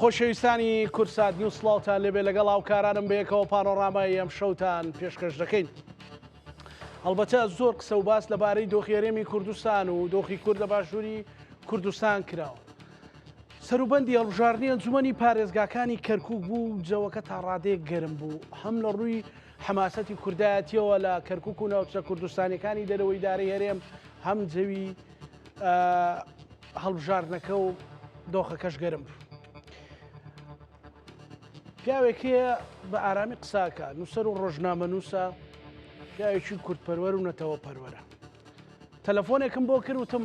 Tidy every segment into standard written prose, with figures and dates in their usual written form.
خۆشەویستانی کورسات نیو سڵاوتان لێبێ لەگەڵ هاوکارانم بەیەکەوە پانۆڕامای ئەم شەوتان پێشکەش دەکەین. هەڵبەتە زۆر قسە و باس لەبارەی دۆخێرێمی کوردستان و دۆخی کورد لە باشووری کوردستان کراوە. سەروبەندی هەڵبژاردننی ئەنجومەنی پارێزگاکانی کەرکووک بوو جەوەکە تا ڕادەیەک گەرم بوو هەم لە ڕووی حماسەتی کوردایەتیەوە لە کەرکووک و ناوچە کوردستانەکانی دەرەوەی دارەی هەرێم هەم جەوی هەڵبژاردنەکە و دۆخەکەش گەرم بوو. پیاوێکەیە بە ئارامی قساکە نووسەر و ڕۆژنامە نووسە پیاوێکی کورتپەروەر و نەتەوە پەروەرە. تەلەفۆنێکم بۆ کرد وتم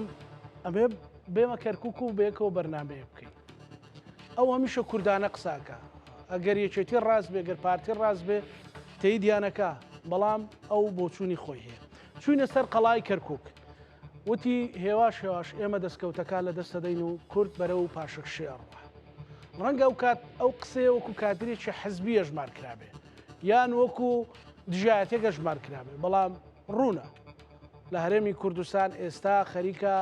ئەمێ بێمە کەرکووک و بەیەکەوە بەرنامەیە بکەین. ئەو هەمیشە کوردانە قساکە ئەگەر یەکێتی ڕاست بێ گەر پارتی ڕاست بێ تەیدیانەکە بەڵام ئەو بۆچوونی خۆی هەیە. چوینە سەر قەڵای کەرکووک وتی هێواش هێواش ئێمە دەستکەوتەکە لە دەستەدەین و کورد بەرە و پاشەکشێ ئەڕوە. ڕەنگە ئەو قسێ وەکو کادرێکی حەزبیە ژمار کرابێ یان وەکو دژایەتێکە ژمار کرابێ بەڵام ڕوونە لە هەرێمی کوردستان ئێستا خەریکە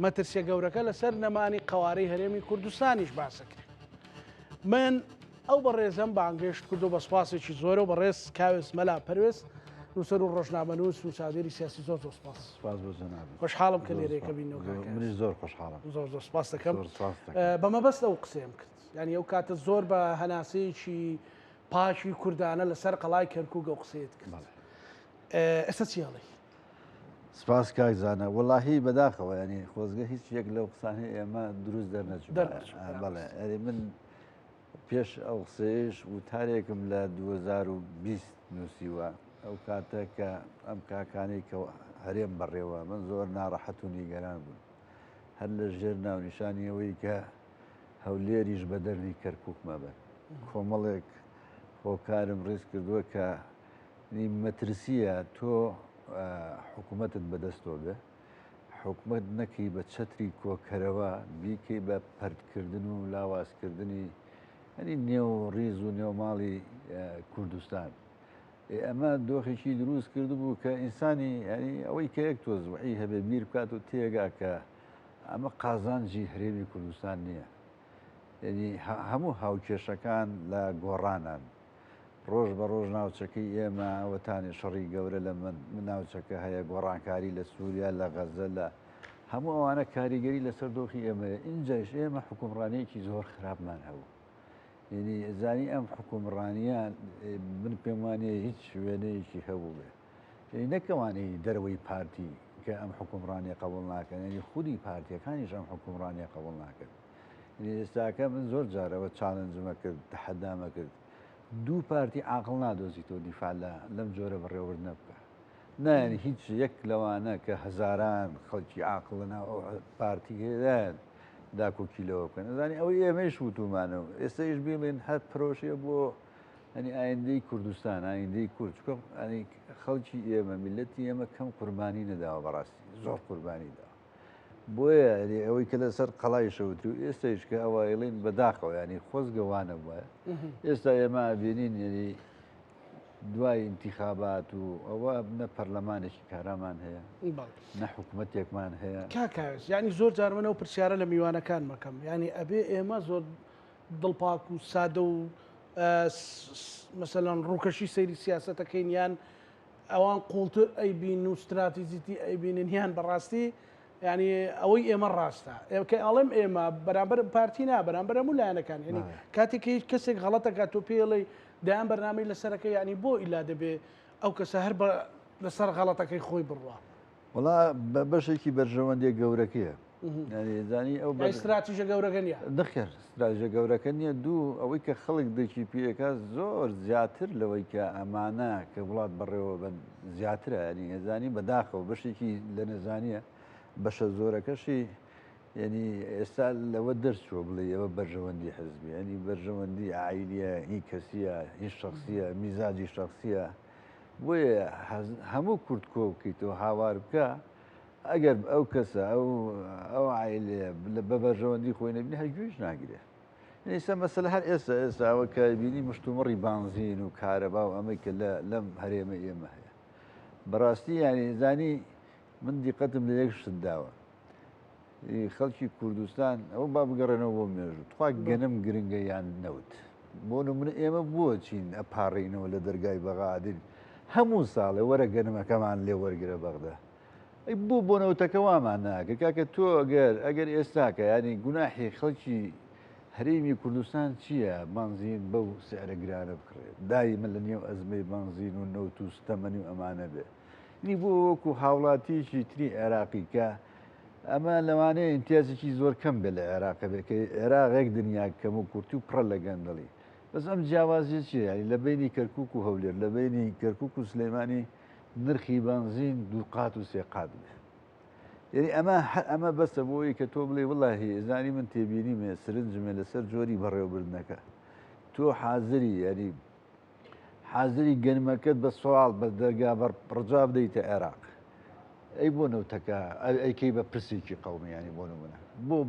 مەترسیە گەورەکە لەسەر نەمانی قەوارەی هەرێمی کوردستانیش باسەکرێت. من ئەو بەڕێزەم بانگەشت کرد و بە سوپاسێکی زۆرە و بەڕێز کاوێز مەلا پەروێز نووسەر و ڕۆژنامەنووس و چاودێری سیاسی زۆر زۆر سپاس. خۆشحاڵم کە لێرەیەکە بینەوە. منیش زۆر خۆشحاڵم. زۆر زۆر سپاس دەکەم. بەمەبەست ئەو قسەم کرد یعنی ئەو کاتە زۆر بە هەناسەیەکی پاشی کوردانە لەسەر قەڵای کەرکووک ئەو قسەیەت کرد. ئێستا چی هەڵی؟ سپاس کاکزانە وەڵاهی بەداخەوە ینی خۆزگە هیچ یەک لەو قسانەی ئێمە دروست دەرنەچوو. بەڵێ ئەری من پێش ئەو قسەیش وتارێکم لە 2020 نووسیوە ئەو کاتە کە ئەم کاکانی کە هەرێم بەڕێوە من زۆر ناڕەحەت و نیگەران بوون هەر لە ژێر ناونیشانی ئەوەی کە هەولێریش بە دەرنی کەرکووک مەبن کۆمەڵێک خۆکارم ڕێز کردووە کە مەترسیە تۆ حکوومەتت بەدەستەوە بێ حکوومەت نەکەی بە چەتری کۆکەرەوە بیکەی بە پەردکردن و لاوازکردنی هەنی نێو ڕیز و نێوماڵی کوردستان. ئەمە دۆخێکی دروست کرد بوو کە ئینسانی ینی ئەوەی کە یەک تۆزوعی هەبێ بیر بکات و تێگا کە ئەمە قازانجی هەرێمی کوردستان نییە. ینی هەموو هاوکێشەکان لە گۆڕانان ڕۆژ بە ڕۆژ ناوچەکەی ئێمە ئەوەتانی شەڕی گەورە لە من ناوچەکە هەیە گۆڕانکاری لە سووریا لە غەزە لە هەموو ئەوانە کاریگەری لەسەر دۆخی ئێمە اینجاش ئێمە حکومڕانیەکی زۆر خراپمان هەبوو. ینی زانی ئەم حکومڕانیان من پێم وانەیە هیچ شوێنەیەکی هەبوو بێ نەکەوانەی دەرەوەی پارتی کە ئەم حکومڕانیە قبول ناکەن ینی خودی پارتیەکانیش ئەم حکومڕانیە قبول ناکەن. ئێستاکە من زۆر جارەوە چالنجمە کرد تەحەدامە کرد دوو پارتی عاقڵ نادۆزیتەوە دیفاع لەم جۆرە بەڕێوەبردنە بکە نایانی هیچ یەک لەوانە کە هەزاران خەڵکی عاقڵە ناو پارتی هێدایان داکۆکیلەوە بکەن نزانانی ئەوەی ئێمەش وتومانەوە ئێستاش بڵێن هەر پرۆژێ بۆ ئەنی ئایندەی کوردستان ئایندەی کورد چکە ئەنی خەڵکی ئێمە میلەتی ئێمە کەم قوربانی نەداوە بەڕاستی زۆر قوربانی داوە بۆیە ئەوەی کە لەسەر قەڵای شەوتری و ئێستاش کە ئەوایڵین بەداخەوە ینی خۆزگەوانە بووە ئێستا ئێمە بینین ینی دوای انتخابات و ئەوە نە پەرلەمانێکی کارامان هەیە نە حکوومەتێکمان هەیە کاکاوێت ینی زۆر جارمەەوە پرسیارە لە میوانەکان مەکەم ینی ئەبێ ئێمە زۆر دڵپاک و سادە و مەسەلاەن ڕووکەشی سەیری سیاسەتەکەین یان ئەوان قوڵتر ئەیبین و استراتیزیتی ئەیبینن یان بەڕاستی ینی ئەوەی ئێمە ڕاستە کە ئەڵێم ئێمە بەرامبەر پارتی نا بەرامبەر هەموو لایەنەکان ینی کاتێکی کەسێک غەڵەتەکە تۆ پێڵێ دایان بەرنامەی لەسەرەکە ینی بۆ ئیلا دەبێ ئەو کەسە هەر لەسەر غەڵەتەکەی خۆی بڕوە وڵا بە بەشێکی بەرژەوەندێک گەورەکەیە زانی ئەو استراتیژە گەورەکە نیە دەخێر استراتیژە گەورەکە نییە دوو ئەوەی کە خەڵک دەکی پێەکە زۆر زیاتر لەوەی کە ئەمانە کە وڵات بەڕێوە بن زیاترە ینی هێزانی بەداخەوە بەشێکی لە نەزانیە بەشە زۆرەکەشی ینی ئێستا لەوە دەرچوە بڵێ ئەوە بەرژەوەندی حزبی ینی بەرژەوەندی عیلیە هی کەسیە هیچ شخصیە میزاجی شخصیە بۆیە هەموو کورد کۆ بکەیتەوە هاوار بکە ئەگەر ئەو کەسە ئەو عیلێ بە بەرژەوەندی خۆی نەبینی هەرگوێش ناگرێت ئێستا مەسەلە هەر ئێستاوە کە بینی مشتومڕی بانزین و کارەبا و ئەمەی کە لەم هەرێمە ئێمە هەیە بەڕاستی ینی زانی من دیقەتم لە یەک شت داوە خەڵکی کوردستان ئەوە با بگەڕێنەوە بۆ مێژوو تخوا گەنم گرنگە یان نەوت بۆ نمونە ئێمە بووە چین ئەپارڕینەوە لە دەرگای بەغادین هەموو ساڵێ وەرە گەنمەکەمان لێ وەرگرە بەغدا ئەی بوو بۆ نەوتەکە وامان ناکە کاکە تۆ ئەگەر ئێستاکە ینی گوناحی خەڵکی هەرێمی کوردستان چییە بانزین بەو سعرە گرانە بکڕێت دایمە لە نێو ئەزمەی بانزین و نەوت و ستەمەنی و ئەمانە بێ نی بۆ وەکو هاوڵاتیشی تری عێراقیکە ئەمە لەوانەیە ئیمتیازێکی زۆر کەم بێ لە عێراقە بێت کە عێراقێک دنیا کەم و کورتی و پڕە لە گەندەڵی بەس ئەم جیاوازیە چیە لە بینی کەرکک و هەولێر لە بینی کەرکک و سلەیمانی نرخی بانزین دوو قات و سێ قات بێ یعنی ئەمە بەسە بۆی کە تۆ بڵێ وڵاهی زانی من تێبینیمێ سرنجمێ لەسەر جۆری بەڕێوەبردنەکە تۆ حازری ینی حازری گەنمەکەت بە سوال بە دەرگا ڕجا بدەیتە عێراق ئەی بۆ نەوتەکە ئەیکەی بە پرسێکی قەومی ینی بۆ نمونە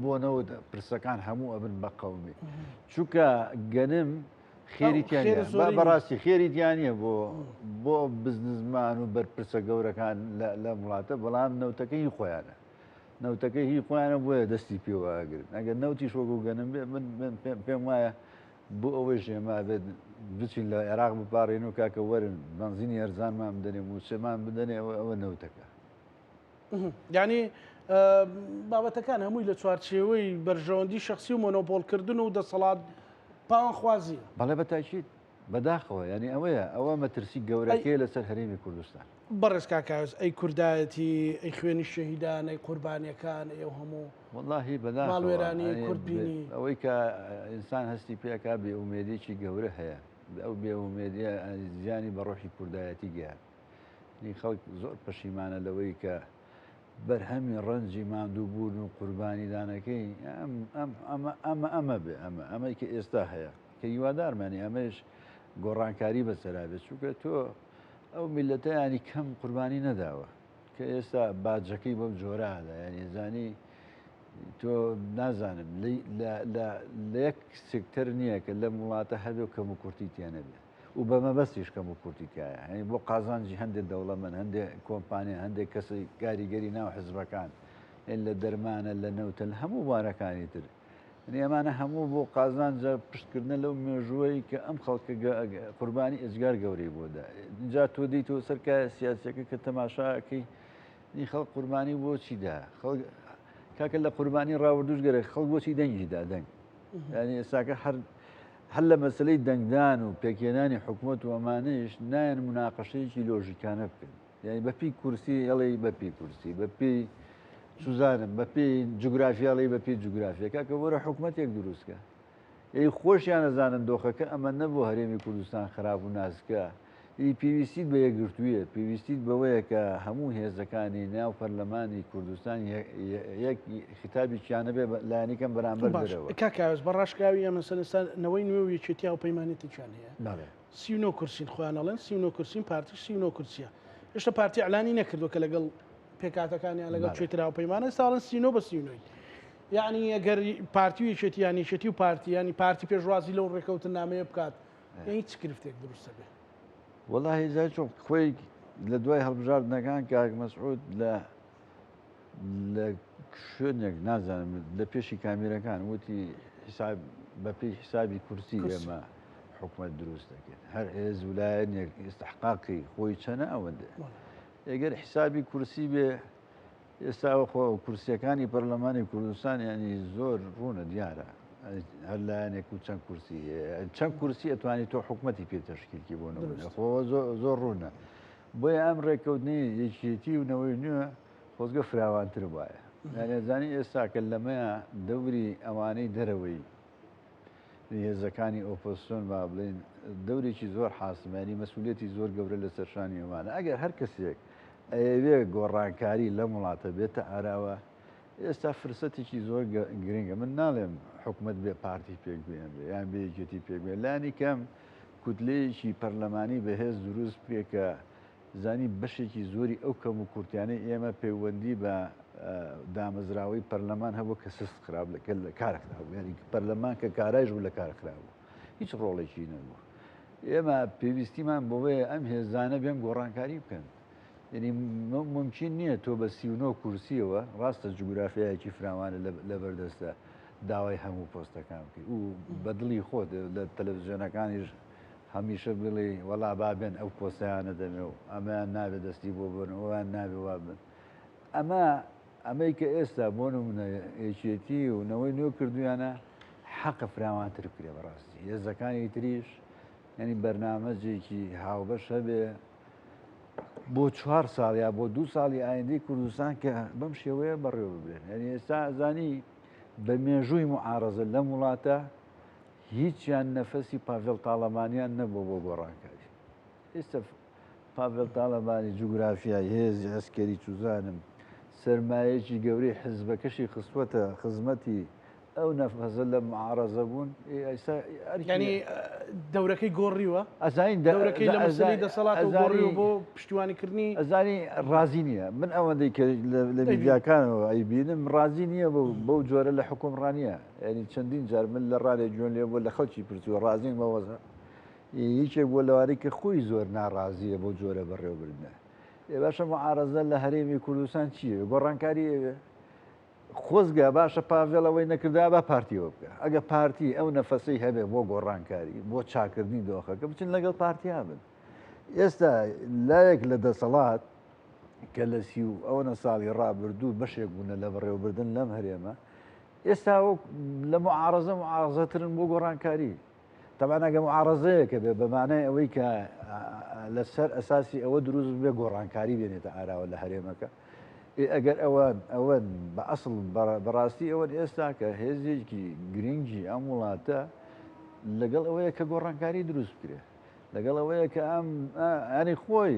بۆنەوە پرسەکان هەموو ئەبن بە قەومی چونکە گەنم خێریتیانە بەڕاستی خێریتیانە بۆ بزنزمان و بەرپرسە گەورەکان لە وڵاتە بەڵام نەوتەکە هی خۆیانە نەوتەکە هی خۆیانە بۆیە دەستی پێوەگرن ئەگەر نەوتی شۆگە و گەنم بێ من پێم وایە بۆ ئەوەی ژێما بێت بچین لە عێراق بپارڕێن و کاکە وەرن بنزینی هەرزانمان بدەنێ و سێمان بدەنێ ئەوە نەوتەکە یعنی بابەتەکان هەمووی لە چوارچێوەی بەرژەوەندی شخصی و مۆنۆپۆلکردن و دەسەڵات پاوانخوازیە بەڵێ بەتاکید بەداخەوە ینی ئەوە مەترسی گەورەکەی لەسەر هەرێمی کوردستان بەڕێز کاکاوز ئەی کوردایەتی ئەی خوێنی شەهیدان ئەی قوربانیەکان ئێوە هەموو واللهی بەدا ماڵوێرانی کورتبینی ئەوەی کە ئینسان هەستی پێکا بێئومێدێکی گەورە هەیە ئەو بێئومێدیە زیانی بە ڕۆحی کوردایەتی گەیان خەڵک زۆر پەشیمانە لەوەی کە بەرهەمی ڕەنجی ماندوو بوون و قوربانیدانەکەی ئەمە بێ ئەمەی کە ئێستا هەیە کە هیوادارمانی ئەمەش گۆڕانکاری بەسەرابێت چونکە تۆ ئەو میلەتەیانی کەم قوربانی نەداوە کە ئێستا باجەکەی بەم جۆرادا ینی زانی تۆ نازانم لە یەک سکتەر نییە کە لە وڵاتە هەبێ و کەم و کورتی تیانە بێت و بەمە بەستیش کەم و کورتیتیایە هەنی بۆ قازانجی هەندێک دەوڵەمەند هەندێک کۆمپانیا هەندێک کەسی کاریگەری ناو حزبەکان لە دەرمانە لە نەوتە لە هەموو بارەکانی تر ئەمانە هەموو بۆ قازانجە پشتکردنە لەو مێژووی کە ئەم خەڵکە قوربانی ئەجگار گەورەی بۆدا اینجا تۆ دیتەوە سەرکە سیاسەکە کە تەماشاکەی خەڵک قوربانی بۆچیدا کاکە لە قوربانی ڕاوردوش گەرە خەڵک بۆچی دەنگیدا دەنگ ینی ئێستاکە هەر لە مەسلەی دەنگدان و پێکێنانی حکوومەت و ئەمانش نایەن مناقەشەیەکی لۆژیکانە بکەن یعنی بەپی کورسی ئەڵێ بەپی کورسی بەپی سوزانم بەپی جوگرافیاڵی بەپی جوگرافیا کاکە وەرە حکوومەتێک دروستکە ئەی خۆشیان نەزانن دۆخەکە ئەمە نەبوو هەرێمی کوردستان خراپ و نازکە پێویستیت بە یەکگرتوویە پێویستیت بەوەیە کە هەموو هێزەکانی ناو پەرلەمانی کوردستان خیتابییانە بێ لایەنیکەم بەرامبەر بەرەوە کاکاوز بەڕاشکاوی ئەمە سەرستانەوەی نوێ و یەکێتی و پەیمانێتیان هەیە 39 کورسین خۆیانەڵێن 39 کورسین پارتی 39 کورسیە هێشتا پارتی ئەعلانی نەکردو کە لەگەڵ پێکاتەکانیان لەگەڵ توێتراوە پەیمانە ساڵن 39 بە 39 یعنی ئەگەر پارتی و یەکێتیان یەکێتی و پارتیانی پارتی پێشوازی لەو ڕێکەوتن نامەیە بکات هیچ کرفتێک دروستە بێ والله زای چۆن خۆی لە دوای هەڵبژاردنەکان کاک مەسعود لە شوێنێک نازانم لە پێشی کامیرەکان وتی بەپی حسابی کورسی ئێمە حکومت دروست دەکەێت هەر هێز ولایەنێک ئێستحقاقی خۆی چەنە ئەوەندە ئەگەر حسابی کورسی بێ ئێستا خۆ کورسیەکانی پەرلەمانی کوردستان ینی زۆر ڕوونە دیارە هەر لایەنێک و چەند کورسی ئەتوانانی تۆ حکومەتی پێتەشکیلکی بۆ خۆ زۆر ڕوونە بۆیە ئەم ڕێککەوتنی یەکێتی و نەوەی نوێ خۆزگە فراوانتر وایە یانێزانی ئێستاکە لەمەیە دەوری ئەوانەی دەرەوەی هێزەکانی ئۆپۆسیۆن با بڵێن دەورێکی زۆر حاسمانی مەسئولێتی زۆر گەورە لە سەرشانی ئەوانە ئەگەر هەر کەسێک ئەوێ گۆڕانکاری لە وڵاتە بێتە ئاراوە ئێستا فرسەتێکی زۆر گرنگە من ناڵێم حکومت بێ پارتی پێک بێن بێ یان بێکێتی پێک بێ لانی کەم کوتلەیەکی پەرلەمانی بەهێز دروست پێکە زانی بەشێکی زۆری ئەو کەم و کورتیانەی ئێمە پەیوەندی بە دامەزراوەی پەرلەمان هەبوو کە سست خراپ لە کارەکراوە ینی پەرلەمان کە کارایش بوو لە کارکراوە هیچ ڕۆڵێکی نەبوو ئێمە پێویستیمان بۆوەیە ئەم هێزانە بێن گۆڕانکاری بکەن یعنی ممکن نییە تۆ بە 39 کورسیەوە ڕاستە جوگرافیایەکی فراوانە لە بەردەستە داوای هەموو پۆستەکان بکەیت و بەدڵی خۆت لە تەلەڤیزیۆنەکانیش هەمیشە بڵێ وەڵا بابێن ئەو پۆستیانە دەمێ و ئەمەیان نابێت دەستی بۆ بن ئەویان نابێ وا بن ئەمەی کە ئێستا بۆ نمونە یەکێتی و نەوەی نوێ کردویانە حەقە فراوانتر بکرێ بەڕاستی هێزەکانی تریش ینی بەرنامەجێکی هاوبەش هەبێ بۆ 4 ساڵ یا بۆ 2 ساڵی ئایندەی کوردستان کە بەم شێوەیە بەڕێوە ببێن ینی ئێستا زانی بە مێژووی معارەزە لەم وڵاتە هیچیان نەفەسی پاڤێڵ تاڵەمانیان نەبوو بۆ گۆڕانکاری ئێستا پاڤێڵ تاڵەمانی جوگرافیای هێزی ئەسکەری چوزانم سەرمایەکی گەورەی حزبەکەشی خستوەتە خزمەتی ئەو نەفەزە لە معارەزە بوون ینی دەورەکەی گۆڕیوە ئەزانین دەورەکەی لە مەسەلەی دەسەڵات گۆڕیوە بۆ پشتیوانیکردنی ئەزانی ڕازی نییە من ئەوەندەی کە لە میدیاکانەوە ئەیبینم ڕازی نییە بەو جۆرە لە حکومڕانیە ینی چەندین جار من لە ڕادێ جوێن لێ بۆ لە خەڵکی پرسیوە ڕازین بەوەزە هیچێک بۆ لەوارەی کە خۆی زۆر ناڕازیە بۆ جۆرە بەڕێوەبردنە باشە معارەزە لە هەرێمی کوردستان چییە گۆڕانکاری خۆزگە باشە پاڤێڵەوەی نەکردا بە پارتیەوە بکە ئەگە پارتی ئەو نەفەسەی هەبێ بۆ گۆڕانکاری بۆ چاکردنی دۆخەکە بچین لەگەڵ پارتیا بن ئێستا لایەک لە دەسەڵات کە لە ئەوە ساڵی ڕابردوو بەشێک بوونە لە بەڕێوەبردن لەم هەرێمە ئێستا لە معارەزەترن بۆ گۆڕانکاری تەمان ئەگە معارەزەیە کە بێ بەمانای ئەوەی کە لەسەر ئەساسی ئەوە دروست بێ گۆڕانکاری بێنێتە ئاراوە لە هەرێمەکە ئەگەر ئەوەن بە ئەسڵ بەڕاستی ئەوە ئێستا کە هێزێکی گرنگی ئەم وڵاتە لەگەڵ ئەوەیە کە گۆڕانکاری دروست بکرێ لەگەڵ ئەوەیە کە ئەنی خۆی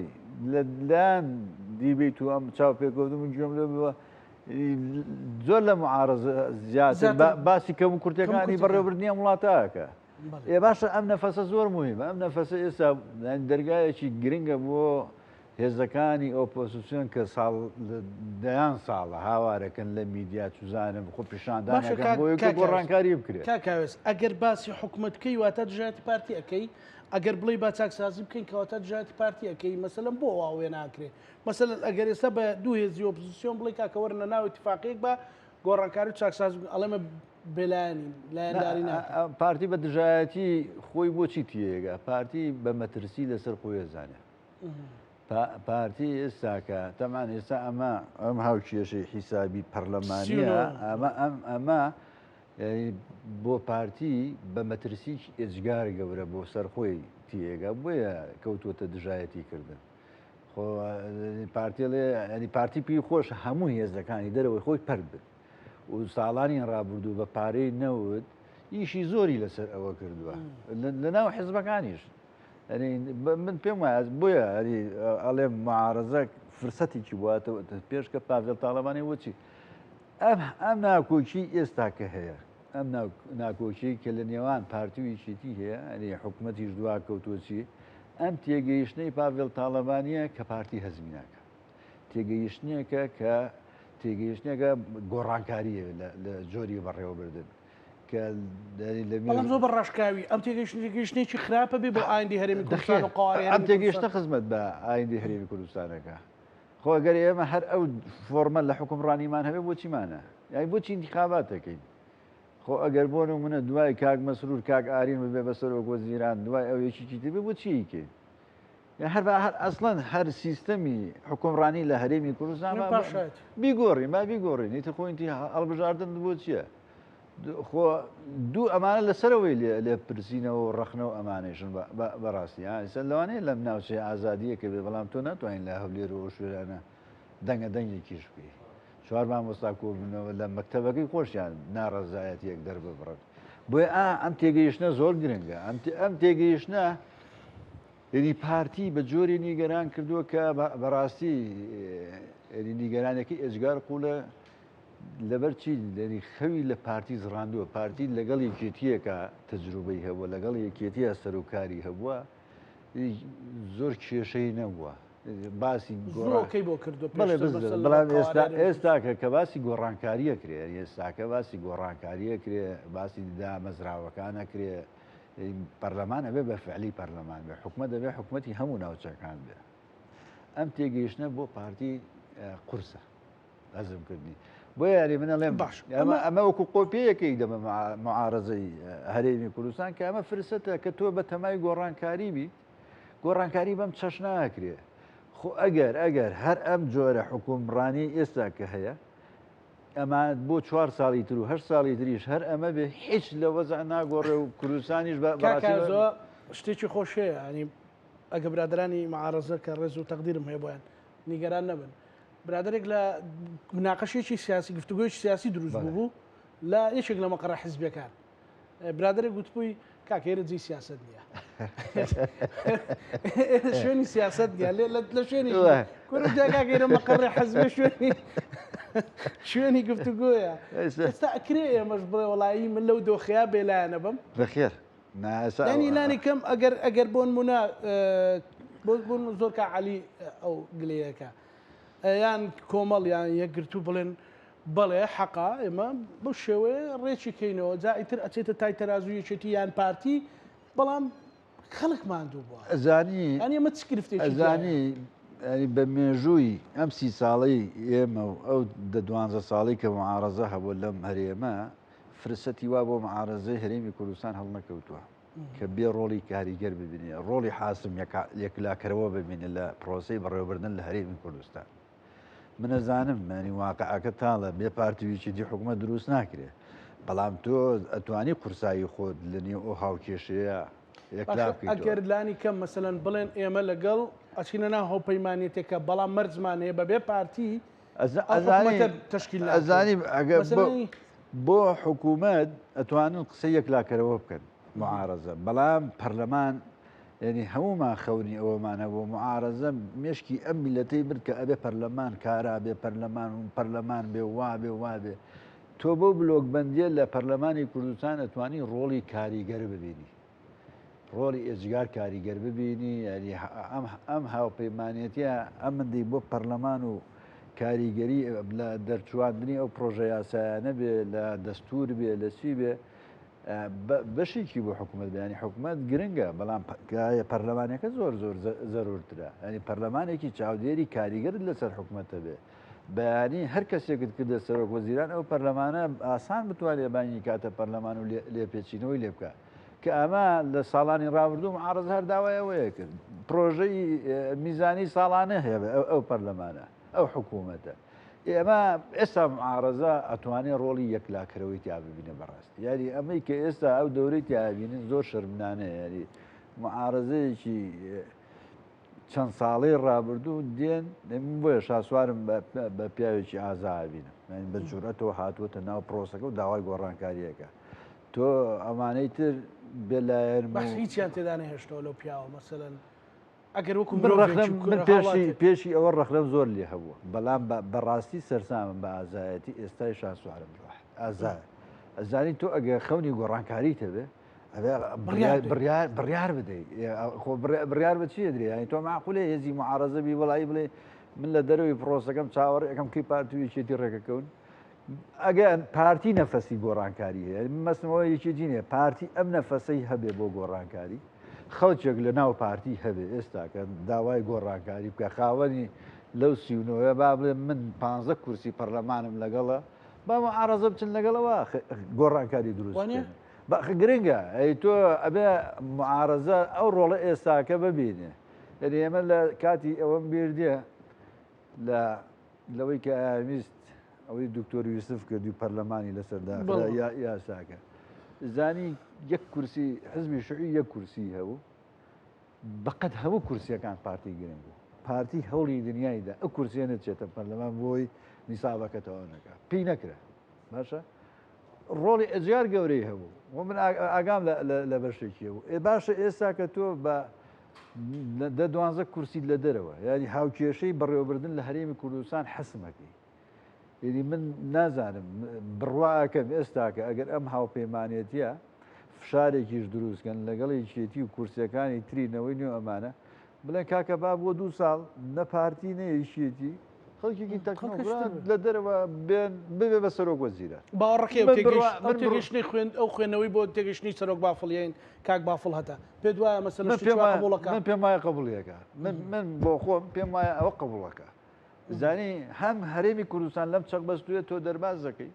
لەلایەن دیبیت و ئەم چاو پێکەوتم گوێم لێ بووە زۆر لە معارەزە زیاتر باسی کەم و کورتەکانی بەڕێوەبردنی ئەم وڵاتەکە باشە ئەم نەفەسە زۆر مهمە ئەم نەفەسە ئێستا دەرگایەکی گرنگە بۆ هێزەکانی ئۆپۆزیسیۆن کە دەیان ساڵە هاوارەکەن لە میدیا چوزانم خۆ پیشاندانەکەن بۆ گۆڕانکاری بکرێت کاکاوێست ئەگەر باسی حکوومەتکەی واتە دژایەتی پارتی ئەەکەی ئەگەر بڵێ با چاکسازی بکەین کەواتە دژایەتی پارتی ئەەکەی مەسەلەن بۆ واوێ ناکرێت مەسەلەن ئەگەر ئێستا بە دوو هێزی ئۆپۆزیسیۆن بڵێ کاکەوەرنە ناو اتفاقیەک بە گۆڕانکاری و چاکساز ئەڵێمە بێلایانی لایەنداری پارتی بە دژایەتی خۆی بۆچی تێگە پارتی بە مەترسی لەسەر خۆی زانێ پارتی ئێستاکە تەمان ئێستا ئەم هاوکێشەی حیسابی پەرلەمانیە ئەمە بۆ پارتی بە مەترسی ئێجگار گەورە بۆ سەرخۆی تێگە بۆیە کەوتوتە دژایەتی کردن خۆ پارتیڵێ ئەنی پارتی پێی خۆش هەموو هێزەکانی دەرەوەی خۆی پەر بن و ساڵانی ڕابردوو بە پارەی نەوت ئیشی زۆری لەسەر ئەوە کردووە لەناو حیزبەکانیش من پێم وایە بۆیە ئەڵێم معارەزە فرسەتێکی واتەوە پێش کە پاڤێڵ تاڵەمانی وەچی ئەم ناکۆکی ئێستاکە هەیە ئەم ناکۆکی کە لە نێوان پارتیویشتی هەیە ئەنی حکوومەتیش دوا کەوتۆچی ئەم تێگەیشتنەی پاڤێڵ تاڵەمانیە کە پارتی هەزمی ناکە تێگەیشتنیەکە کە تێگەیشتنێکە گۆڕانکاریە لە جۆری بەڕێوەبردن بەڵام زۆر بە ڕاشکاوی ئەم تێگەیشتێکی خراپە بێ بۆ ئایندی هەرێمی کوردستان و قوارێ ئەم تێگەیشتە خزمەت بە ئایندی هەرێمی کوردستانەکە خۆ گەر ئێمە هەر ئەو فۆرمە لە حکومڕانیمان هەبێ بۆچیمانە یانی بۆچی انتخابات دەکەین خۆ ئەگەر بۆ نمونە دوای کاک مەسرور کاک ئارین ببێ بەسەر وەزیران دوای ئەو یەکێکی تبێ بۆچیکێ هەر ئەسڵەن هەر سیستەمی حکومڕانی لە هەرێمی کوردستان بیگۆڕین با بیگۆڕین ئیتر خۆینتی هەڵبژاردن بۆ چییە خۆ دوو ئەمانە لەسەرەوەی لێ پرسیینەوە و ڕەخنەوە ئەمانێشن بەڕاستی ئیسە لەوانەیە لەم ناوچێ ئازادیە کە بێ بەڵام تۆ ناتوانین لە هەولێر و شوێرانە دەنگە دەنگێکیش بکەی چوار مامۆستا کۆبوونەوە لە مەکتەبەکەی خۆشیان ناڕەزایەتیەک دەرببڕێت بۆیە ئەم تێگەیشتە زۆر گرنگە ئەم تێگەیشتە ێنی پارتی بە جۆری نیگەران کردووە کە بەڕاستی نیگەرانێکی ئێجگار قوولە لەبەر چی لەنی خەوی لە پارتی زڕاندووە پارتی لەگەڵ یەکێتیەکە تەجروبەی هەبووە لەگەڵ یەکێتیە سەرۆکاری هەبووە زۆر کێشەی نەبووە باسی گۆڕەکەی بۆ کردو بەڵام ئێستاکە کە باسی گۆڕانکاریە کرێ ئێستاکە باسی گۆڕانکاریە کرێ باسی دامەزراوەکانە کرێ پەرلەمان ئەبێ بە فعلی پەرلەمان بێ حکومەت دەبێ حکومەتی هەموو ناوچەکان بێ ئەم تێگەیشتنە بۆ پارتی قورسە ئەزم کردنی بۆ یاری منەڵێم باش ئەمە وەکو قۆپیەکەی دەمە معارەزەی هەرێمی کوردستان کە ئەمە فرسەتە کە تۆ بە تەمای گۆڕانکاری بیت گۆڕانکاری بەم چەش ناکرێ خۆ ئەگەر هەر ئەم جۆرە حکومڕانی ئێستا کە هەیە ئەمە بۆ 4 ساڵی تر و 8 ساڵی تریش هەر ئەمە بێ هیچ لە وەزع ناگۆڕێ و کوردستانیش زۆ شتێکی خۆشەیە ینی ئەگە برادرانی معارەزە کە ڕێز و تەقدیرم هەیە بۆیان نیگەران نەبن برادێک لە مناقەشێکی سیاسی گفتوگوۆیی سیاسی دروست بوو لە یەکێک لە مەقڕە حیزبەکان برادێک گوتبووی کاکێرە جێی سیاست نییە شوێنی سیاست نیە لە شوێنی کاکێرە مەقڕی حەزبە شوێنی گفتوگوۆیە ئێستا ئەکرێ ئێمەش بڵێ وڵایی من لەو دۆخەیە بێلایەنە بم بەخێر ینی لانی کەم ئەگەر بۆن مونە بۆن زۆر کا عەلی ئەو گلەیەکە یان کۆمەڵ یان یەکگرتو بڵێن بەڵێ حەقا ئێمە بەو شێوەیە ڕێکی کەینەوە جائیتر ئەچێتە تای تەرازویەکێتی یان پارتی بەڵام خەڵک ماندوو بووە ئەزانی ئەنی ئەمە چ گرفتێکی ئەزانی بە مێژووی ئەم 30 ساڵەی ئێمە و ئەو 12 ساڵی کە معارەزە هەبوو لەم هەرێمە فرسەتی وا بۆ معارەزەی هەرێمی کوردستان هەڵ نەکەوتووە کە بێ ڕۆڵی کاریگەر ببینێ ڕۆڵی حاسم یەکلاکەرەوە ببینێ لە پرۆسی بەڕێوەبردن لە هەرێمی کوردستان منەزانم مانی واقعەکە تاڵە بێ پارتیویکی دی حکومە دروست ناکرێ بەڵام تۆ ئەتوانی قورسایی خۆت لە نێو ئەو هاوکێشەیە ئەگەردلانی کەم مەسەن بڵێن ئێمە لەگەڵ ئەچینە ناو هەوپەیمانێتێکە بەڵام مەرجمانەیە بەبێ پارتی تشکیل ئەزانی بۆ حکوومەت ئەتوانن قسەی یەکلاکەرەوە بکەن معارەزە بەڵام پەرلەمان ینی هەمومان خەونی ئەوەمانە بۆ معارەزە مشکی ئەم میلەتەی برد کە ئەبێ پەرلەمان کارا بێ پەرلەمان بێ وابێ تۆ بۆ بلۆکبەندیە لە پەرلەمانی کوردستان ئەتوانی ڕۆڵی کاریگەر ببینی ڕۆلی ئێجگار کاریگەر ببینی ینی ئەم هاوپەیمانێتە ئەم مندی بۆ پەرلەمان و کاریگەری لە دەرچواندنی ئەو پرۆژە یاسایانە بێ لە دەستور بێ لە چی بێ بەشێکی بۆ حکوومەت بێنی حکوومەت گرنگە بەڵام پەرلەمانەکە زۆر زەرورترە ئەنی پەرلەمانێکی چاودێری کاریگەرت لەسەر حکوومەتە بێ بەیانی هەر کەسێکت کردە سەرۆک وەزیران ئەو پەرلەمانە ئاسان بتوانێت بانی کاتە پەرلەمان و لێپێچینەوەی لێ بکە کە ئەمە لە ساڵانی ڕابردوو معارەز هەر داوایەوەیە کرد پرۆژەی میزانی ساڵانە هەیە ئەو پەرلەمانە ئەو حکوومەتە ئێمە ئێستا معارەزە ئەتوانێت ڕۆڵی یەکلاکەرەوەی تیا ببینە بەڕاستی یاری ئەمەی کە ئێستا ئەو دەورەی تیابینن زۆر شەرمنانەیە یاری معارەزەیەکی چەند ساڵەی ڕابردوو دێن بۆیە شاسوارم بە پیاوێکی ئازابینم بە جورەتەوە هاتووەتە ناو پرۆسەکە و داوای گۆڕانکاریەکە تۆ ئەمانەی تر بێلایەن هیچیان تێدانە هێشتەوە لەو پیاوە مەسەلەن ئەگەر وەکو پێشی ئەوە ڕەخلەم زۆر لێ هەبووە بەڵام بەڕاستی سەرسامم بە ئازایەتی ئێستای شاسوارم ئازای ئەزانی تۆ ئەگە خەونی گۆڕانکاری هەبێ بڕیار بدەیت بڕیار بە چیە درێ ینی تۆ معقولێ هێزی معارەزەبی وڵایی بڵێ من لە دەروی پرۆسەکەم چاوەڕ یەکەم کەی پارتویەکێتی ڕێکەکەون ئەگەن پارتی نەفەسی گۆڕانکاری هەیە مەسمەوە یەکی جینێ پارتی ئەم نەفەسەی هەبێ بۆ گۆڕانکاری خەڵکێک لە ناو پارتی هەبێ ئێستا کە داوای گۆڕانکاری بکە خاوەنی لەو سیونەوە با بڵێ من 15 کورسی پەرلەمانم لەگەڵە با معارەزە بچن لەگەڵەوە گۆڕانکاری دروست گرنگە ئەی تۆ ئەبێ معارەزە ئەو ڕۆڵە ئێستاکە ببینێ لەنی ئێمە لە کاتی ئەوەم بیردێ لەوەی کە ئاویست ئەوەی دکتۆر یوسف کردی و پەرلەمانی لەسەردا یاساکە زانی یەک کورسی حزبی شوعی یەک کورسی هەبوو بەقەت هەموو کورسیەکان پارتی گرنگ بوو پارتی هەوڵی دنیایدا ئەو کورسیانە چێتە پەرلەمان بۆی نیسابەکەتەوە نەکە پێی نەکرا باشە ڕۆڵی ئەجار گەورەی هەبوو و من ئاگام لە بەشێکی بوو باشە ئێستا کە تۆ بە 12 کورسی لە دەرەوە ینی هاوکێشەی بەڕێوەبردن لە هەرێمی کوردستان حەسمەکەی یعنی من نازانم بڕواکەم ئێستاکە ئەگەر ئەم هاوپەیمانێتیە فشارێکیش دروستکەن لەگەڵی چێتی و کورسەکانی ترینەوەی نوێ ئەمانە بڵێن کاکە با بۆ 2 ساڵ نە پارتی نەیەشێتی خەڵکیێکی تەکنۆکرات لە دەرەوە بێن ببێ بە سەرۆک وەزیرە باوەڕەکەی تێگەشتنی ئەو خوێندنەوەی بۆ تێگەشتنی سەرۆک بافڵیین کاک بافڵ هەتا پێ دوایە مەسەلە من پێم وایە قبوڵیەکە من بۆ خۆم پێم وایە ئەوە قبوڵەکە زانی هەم هەرێمی کوردستان لەم چەق بەستوێت تۆ دەرباز دەکەی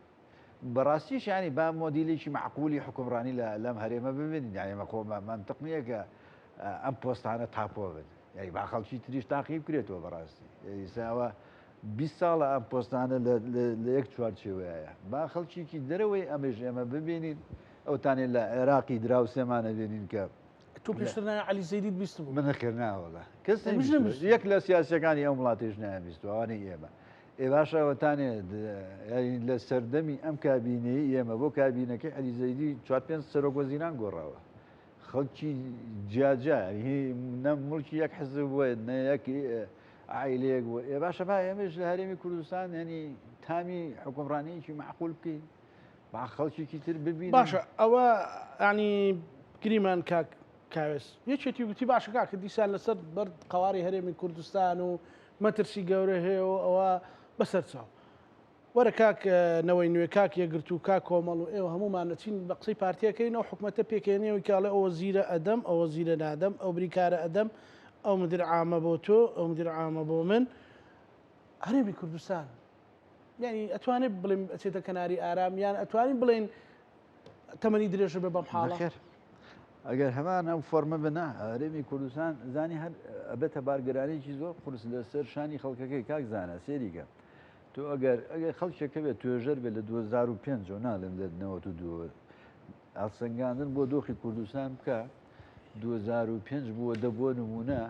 بەڕاستیش ینی با مۆدیلێکی معقولی حکومڕانی لەم هەرێمە ببینین یانیمە خۆ منطق نییە کە ئەم پۆستانە تاپۆ بن یعنی با خەڵکی تریش تاقیب بکرێتەوە بەڕاستی ئێساوە 20 ساڵە ئەم پۆستانە لە یەک چوارچێوەیە با خەڵکیکی دەرەوەی ئەمەژ ئێمە ببینین ئەوتانێت لە عێراقی دراو سێمانە بێنین کە تۆ پێشتر علی زەیدیت بیست بوو من نەخێناوەڵە کەس یەک لە سیاسەکانی ئەو وڵاتیش نایبیستوانی ئێمە ئێ باشەوەتانێ لە سەردەمی ئەم کابینەی ئێمە بۆ کابینەکەی علی زەیدی 4-5 سەرۆک وەزیران گۆڕاوە خەڵکی جیاجا نە مڵکی یەک حزب بووە نە یەک عیلەیەک بووە ئێ باشە با ئێمەش لە هەرێمی کوردستان ینی تامی حکومڕانیەکی معقول بکەین با خەڵکیێکی تر ببین باشە ئەوە ینی گریمان کاک کاوێس یەکێتی گوتی باشە کاکە دیسان لەسەر بەرد قواری هەرێمی کوردستان و مەترسی گەورە هەیە و ئەوە بەسەر چاو وەرە کاک نەوەی نوێ کاک یەگرت و کاک کۆمەڵ و ئێوە هەمومان نەچین بە قسەی پارتیەکەینەوە حکومەتە پێکێنەوەی کاڵێ ئەوە زیرە ئەدەم ئەوە زیرە نادەم ئەو بریکارە ئەدەم ئەو مدیر عامە بۆ تۆ ئەو مدیر عامە بۆ من هەرێمی کوردستان یعنی ئەتوانێت بڵێن ئەچێتە کەناری ئارام یان ئەتوانین بڵێن تەمەنی درێژە بێ بەم حاڵە ئەگەر هەمان ئەم فۆرمە بنا هەرێمی کوردستان زانی هەر ئەبێتە بارگەرانێکی زۆر قورس لەسەر شانی خەڵکەکەی کاک زانە سێریکە تۆ ئەگەر خەڵکێکە بێت توێژەر بێت لە 2005 ناڵێن لە 92 ئاسەنگاندن بۆ دۆخی کوردستان بکە 2005 بووە دەبووە نمونە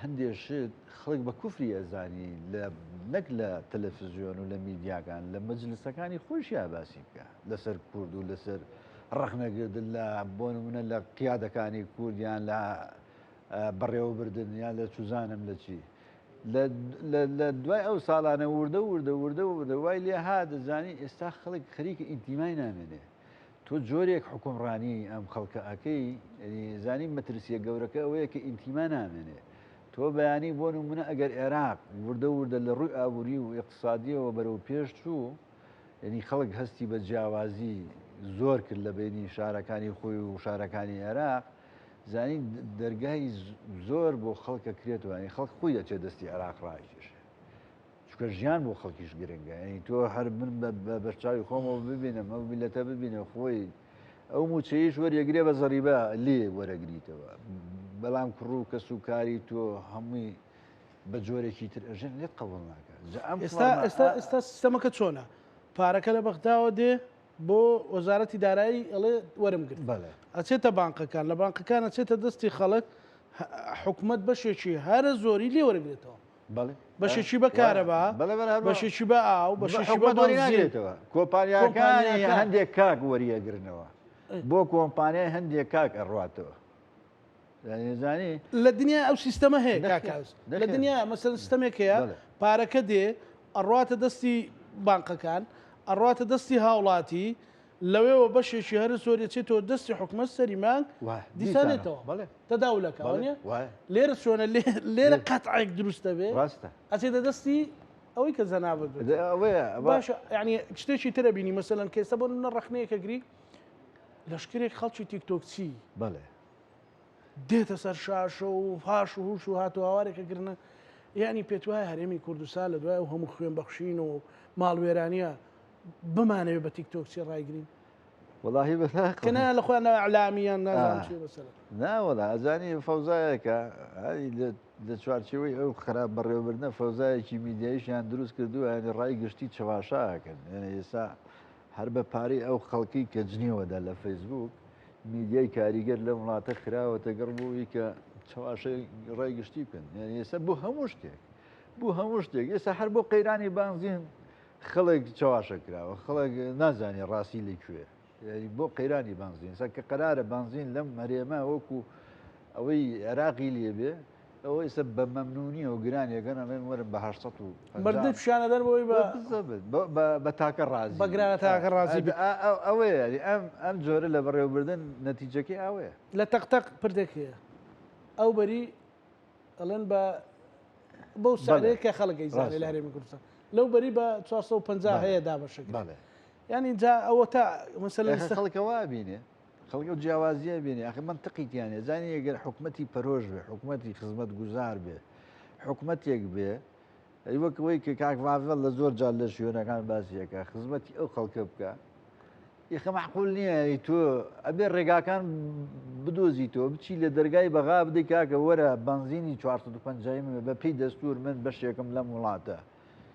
هەندێشت خەڵک بە کوفری ئەزانی نەک لە تەلەڤیزیۆن و لە میدیاکان لە مەجلیسەکانی خۆشییا باسی بکە لەسەر کورد و لەسەر ڕەخنەگردن لە بۆ نمونە لە قیادەکانی کوردیان لە بەڕێوەبردن یان لە چوزانم لە چی لە دوای ئەو ساڵانە وردە وای لێ ها دەزانی ئێستا خەڵک خەریکە ئینتیمای نامێنێ تۆ جۆرێک حکومڕانی ئەم خەڵکە ئەەکەی زانی مەترسیە گەورەکە ئەوەیە کە ئینتیما نامێنێ تۆ بەیانی بۆ نمونە ئەگەر عێراق وردە لە ڕووی ئابووری و اقتصادیەوە بەرەو پێش چوو یعنی خەڵک هەستی بە جیاوازی زۆر کرد لە بینی شارەکانی خۆی و شارەکانی عێراق زانی دەرگای زۆر بۆ خەڵکە کرێتەوە ینی خەڵک خۆی دەچێت دەستی عێراق ڕایکێشێ چکە ژیان بۆ خەڵکیش گرنگە ینی تۆ هەر من بە بەرچاوی خۆمەوە ببینم ئەو میلەتە ببینە خۆی ئەو موچەیش وەرەگرێ بە زەریبە لێ وەرەگریتەوە بەڵام کوڕ و کەس و کاری تۆ هەمووی بە جۆرێکی تر ئەژێن لێت قبول ناکات ئێستا سیستەمەکە چۆنە پارەکە لە بەختاوە دێ بۆ وەزارەتی دارایی ئەڵێ وەرم گرت ئەچێتە بانکەکان لە بانکەکان ئەچێتە دەستی خەڵک حکوومەت بەشێکی هەرە زۆری لێ وەرەگرێتەوە بەشێکی بەکارەبا بەشێکی بە ئاو بەشێکی بە دۆڕێتەوە کۆمپانیاکانی هەندێک کاک وەریەگرنەوە بۆ کۆمپانیای هەندێک کاک ئەڕاتەوە زانی لە دنیا ئەو سیستەمە هەیە کاکاوس لە دنیا مەسەن سیستەمێک هەیە پارەکە دێ ئەڕاتە دەستی بانکەکان ئەڕاتە دەستی هاوڵاتی لەوێەوە بەشێکی هەر زۆری چێتەوە دەستی حکومەت سەری مانگ دیسانێتەوە تەداولەکەوانە لێرە چۆنە لێرە قەتعێک دروستە بێ ئەچێتە دەستی ئەوەی کە زەنابەت باشە یعنی شتێکی ترە بینی مەسەلەن کێسە بۆ منە ڕەخنەیەکە گری لەشکرێک خەڵکی تیکتۆکچی دێتە سەر شاشە و پاش و هوش و هاتو هاوارێکە گرنە یعنی پێت وایە هەرێمی کوردستان لە دوای و هەموو خوێن بەخشین و ماڵوێرانیە بمانەوێت بە تیکتۆکسی ڕایگرین وڵاهی بەکەنا لە خۆیان ئەعلامیان نازانم چی بەسەر ناوەڵا ئەزانی فەوزایەکە لە چوارچەوەی ئەو خراپ بەڕێوەبردنە فەوزایەکی میدیاییشیان دروست کردووە ینی ڕای گشتی چەواشاکەن ئێستا هەر بە پارەی ئەو خەڵکی کە جنیوەدا لە فەیسبوک میدیای کاریگەر لە وڵاتە خراوەتە گەڕبووی کە چاواشەی ڕای گشتی بکەن یعنی ئێستا بۆ هەموو شتێک ئێستا هەر بۆ قەیرانی بانزین خەڵک چاواشە کراوە خەڵک نازانێ ڕاستی لەکوێ بۆ قەیرانی بانزین سا کە قەرارە بانزین لەم هەرێمە وەکو ئەوەی عێراقی لێبێ ئەوە ئێستا بە مەمنونی و گرانیەکەن ئەمێن وەرن بە 800 و بەردە پیشانە دەربەوەی بە تاکە ڕازی بەگرانە تاکە ڕازی ئەوەیە ئەم جۆرە لە بەڕێوەبردن نەتیجەکەی ئەوەیە لە تەقتەق پردێکەیە ئەو بەری ئەڵێن بە بەو سعرەیە خەڵک ئەیزانێ لە هەرێمی کوردستان لەو بەری بە 450 هەیە دابەشەکە یعنی جا ئەوە تا مەسەلەن خەڵکەوا بینێ خەڵکە و جیاوازیە بینێ ئەخ منتەقیتیانێ زانی ئەگەر حکومەتی پەرۆژ بێ حکومەتی خزمەت گوزار بێ حکومەتێک بێ وەکەوەی کە کاکڤاڤڵ لە زۆر جار لە شوێنەکان باسیەکە خزمەتی ئەو خەڵکە بکە یخە معقول نییە تۆ ئەبێ ڕێگاکان بدۆزیتەوە بچی لە دەرگای بەغا بدەی کاکە وەرە بنزینی 450 بە پێی دەستور من بەشێکم لەم وڵاتە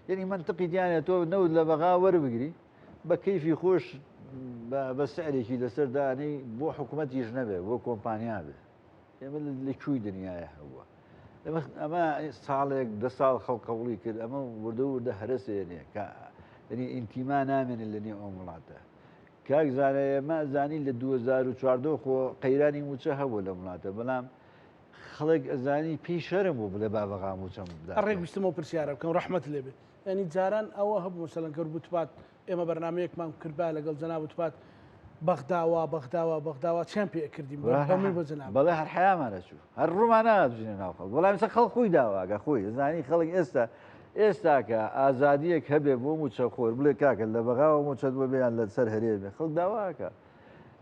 یعنی منتەقیتیانێت تۆ نەوت لە بەغا وەربگری بە کەیفی خۆش بە سعرێکی لەسەردانی بۆ حکوومەتیش نەبێ بۆ کۆمپانیا بێ ئێمە لەکوێی دنیاە هەوە ئەمە ساڵێک 10 ساڵ خەڵقەوڵی کرد ئەمە وردە وردە هەرسێنێ ینی ئینتیما نامێنێت لە نێو ئەو وڵاتە کاک زانایە ئەمە زانی لە 2014 خۆ قەیرانی موچە هەبوو لە وڵاتە بەڵام خەڵک ئەزانی پێی شەرم بوو بڵێ بابەغا موچەم ڕێک ویستمەوە پرسیارە بکەم ڕەحمەت لێبێ ینی جاران ئەوە هەبوو مەسەلەن کە بوتبات ئێمە بەرنمەیەکمان کردبا لەگەڵ جەناب وتبات بەغداوە چیان پێ کردیم بۆ جەناب بەڵێ هەر حیامانە چوو هەر ڕوومان نابژینە ناو خەڵک بەڵام سە خەڵک خۆی داواگە خۆی زانی خەڵک ئێستاکە ئازادیەک هەبێ بۆ موچە خۆر بڵێ کاکە لە بەغاوە موچەت بۆ بێیان لە سەر هەرێبێ خەڵک داواکە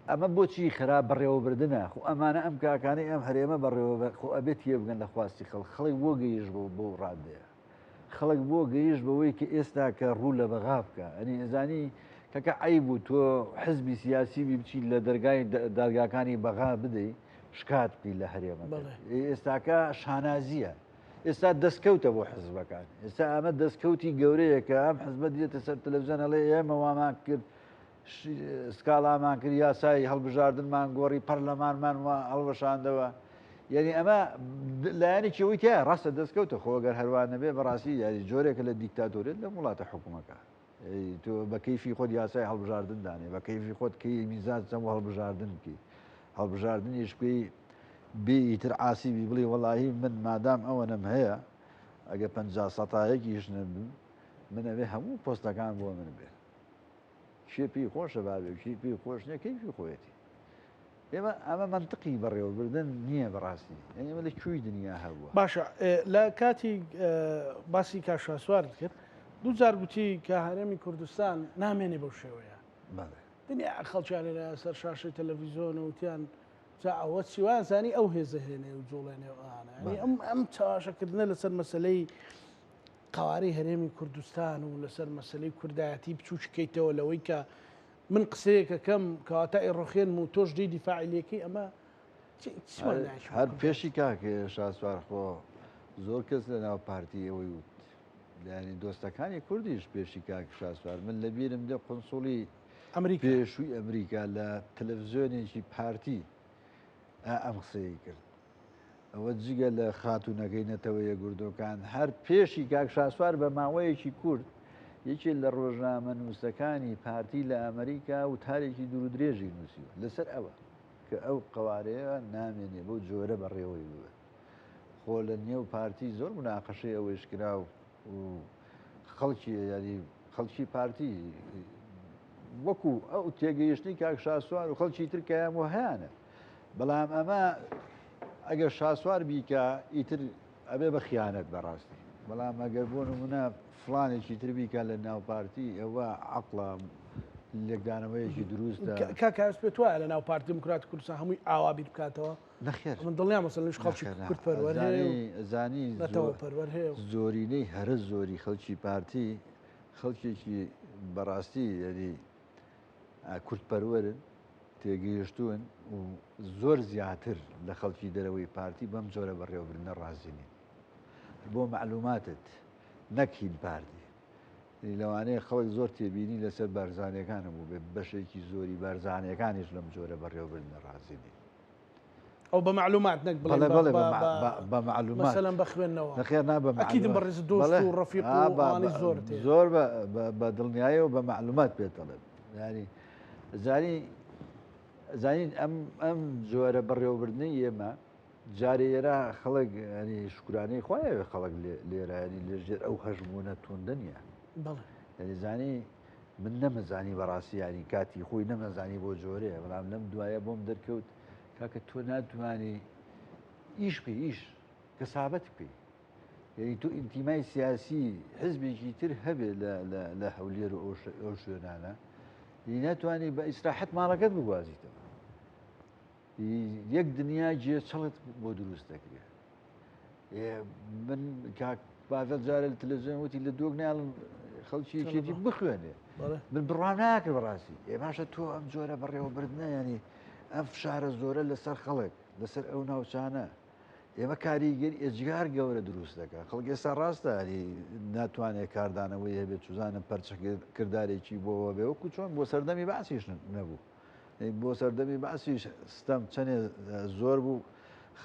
ئەمە بۆچی خراپ بەڕێوەبردنە خو ئەمانە ئەم کاکانی ئەم هەرێمە بەڕێوە خۆ ئەبێت تێ بگەن لە خواستی خەڵک بۆ گەیشت بۆ ڕادەیە خەڵک بۆ گەیشت بەوەی کە ئێستا کە ڕوو لە بەغا بکە ئەنی ئەزانی کەکە عیب بوو تۆ حزبی سیاسی بچیت لە دەرگای دادگاکانی بەغا بدەی شکات بکەی لە هەرێمە ئێستاکە شانازیە ئێستا دەستکەوتە بۆ حزبەکان ئێستا ئەمە دەستکەوتی گەورەیە کە ئەم حزبە دێتە سەر تەلەڤیزیۆن ئەڵێ ئێمە وامان کرد سکاڵامان کرد یاسای هەڵبژاردنمان گۆڕی پەرلەمانمان هەڵبەشاندەوە یعنی ئەمە لایەنێکیەوەی تایە ڕاستە دەستکەوتە خۆگەر هەروان نەبێ بەڕاستی یاری جۆرێکە لە دیکتاتۆریت لە وڵاتە حکوومەکە تۆ بە کەیفی خۆت یاسای هەڵبژاردن دانێ بە کەیفی خۆت کەی میزان چەم و هەڵبژاردن بکەی هەڵبژاردنیش پێی بێئیتر ئاسیبی بڵێ وەڵاهی من مادام ئەوەنەم هەیە ئەگە 50 سەتایەکیش نەبن من ئەوێ هەموو پۆستەکان بۆ من بێ شێ پێی خۆشە بابێ شی پێی خۆش نییە کەیفی خۆیەتی ئێمە ئەمە منطقی بەڕێوەبردن نییە بەڕاستی ئەمە لە کوێی دنیا هەبووە باشە لە کاتی باسی کاشاسوارت کرد دوو جار گوتی کە هەرێمی کوردستان نامێنێ بەو شێوەیە دنیا خەڵکیانێ لە سەر شاشەی تەلەڤیزیۆن وتیان ئەوە چیوان زانی ئەو هێزە هێنێ و جوڵێنێ ئەم چاواشەکردنە لەسەر مەسلەی قواری هەرێمی کوردستان و لەسەر مەسلەی کوردایەتی بچووکەیتەوە لەوەی کە من قسەیەکە کەم کەواتە ئێڕۆخێن و تۆش دی دیفاعیلەکەی ئەمە هەر پێشی کاکە شاسوار خۆ زۆر کەس لە ناو پارتی ئەوەی وت ینی دۆستەکانی کوردیش پێشی کاک شاسوار من لە بیرم دێ قنسوڵی پێشووی ئەمریکا لە تەلەڤیزیۆنێکی پارتی ئەم قسەی کرد ئەوە جگە لە خاتونەکەی نەتەوەیە گوردۆکان هەر پێشی کاک شاسوار بە ماوەیەکی کورد یەکێ لە ڕۆژنامە نووسەکانی پارتی لە ئەمریکا و تارێکی دوور و درێژی نووسیوە لەسەر ئەوە کە ئەو قوارەیە نامێنێ بۆ جۆرە بەڕێوەی بووە خۆ لە نێو پارتی زۆر مناقەشەی ئەوەش کرا و خەڵکی ینی خەڵکی پارتی وەکو ئەو تێگەیشتنی کاک شاسوار و خەڵکی ترکیان و هەیەە بەڵام ئەمە ئەگەر شاسوار بیکە ئیتر ئەبێ بە خیانەت بەڕاستی بەڵام ئەگەر بۆ نمونە فڵانێکی تربیکە لە ناوپارتی ئەوە عقڵە لێکدانەوەیەکی دروستە کاکاس پێت وایە لە ناو پارتی دموکراتی کوردستان هەمووی ئاوابیر بکاتەوە نەخێر من دڵنیام مەسەلەنش خەڵکی کورد پەروەر زانی پەروەر هەیە زۆرینەی هەرە زۆری خەڵکی پارتی خەڵکێکی بەڕاستی یعنی کوردپەروەرن تێگەیشتوون و زۆر زیاتر لە خەڵکی دەرەوەی پارتی بەم جۆرە بەڕێوەبردنە ڕازینی بۆ معلوماتت نەکهین پارتی لەوانەیە خەڵک زۆر تێبینی لەسەر بارزانەکانم بوو بێ بەشێکی زۆری بارزانەکانیش لەم جۆرە بەڕێوەبردنە ڕازینی ئەو بە معلومات نەک بڵێ بە معلومات مەسەلەن بە خوێندنەوە نەخێر نا بە ئەکیدم بەڕێز دۆست و ڕەفیق و ئەوانەی زۆر زۆر بە دڵنیایە و بە معلومات پێدەڵێن ینی زانین ئەم جۆرە بەڕێوەبردنی ئێمە جارێ ئێرە خەڵک ینی شکرانەی خۆیەوێ خەڵک لێرانی لەژێر ئەو هەژمونە توندنیە ینی زانی من نەمەزانی بەڕاستی ینی کاتی خۆی نەمەزانی بۆ جۆرەیە بەڵام لەم دوایە بۆم دەرکەوت کاکە تۆ ناتوانانی ئیش بکەی ئیش کەسابەت بکەی یعنی تو ئینتیمای سیاسی حزبێکی تر هەبێ لە هەولێر و ئەو شوێنانە ناتوانانی بە ئیسراحەت ماڵەکەت بگوازیتەوە یەک دنیا جێ چڵت بۆ دروست دەکرێت من باڤەت جارە لە تەلەڤیزیۆن وتی لە دۆک ناڵم خەڵکی کێتی بخوێنێ من بڕوام ناکرد بەڕاستی باشە تۆ ئەم جۆرە بەڕێوەبردنە ینی ئەم فشارە زۆرە لەسەر خەڵک لەسەر ئەو ناوچانە ئێمە کاریگەری ئێجگار گەورە دروست دەکات خەڵک ئێستا ڕاستە ناتوانێت کاردانەوەی هەبێت چوزانم پەرچە کردارێکی بۆەوە بێ وەکو چۆن بۆ سەردەمی باسیش نەبوو بۆ سەردەمی باسیش ستەم چەندێ زۆر بوو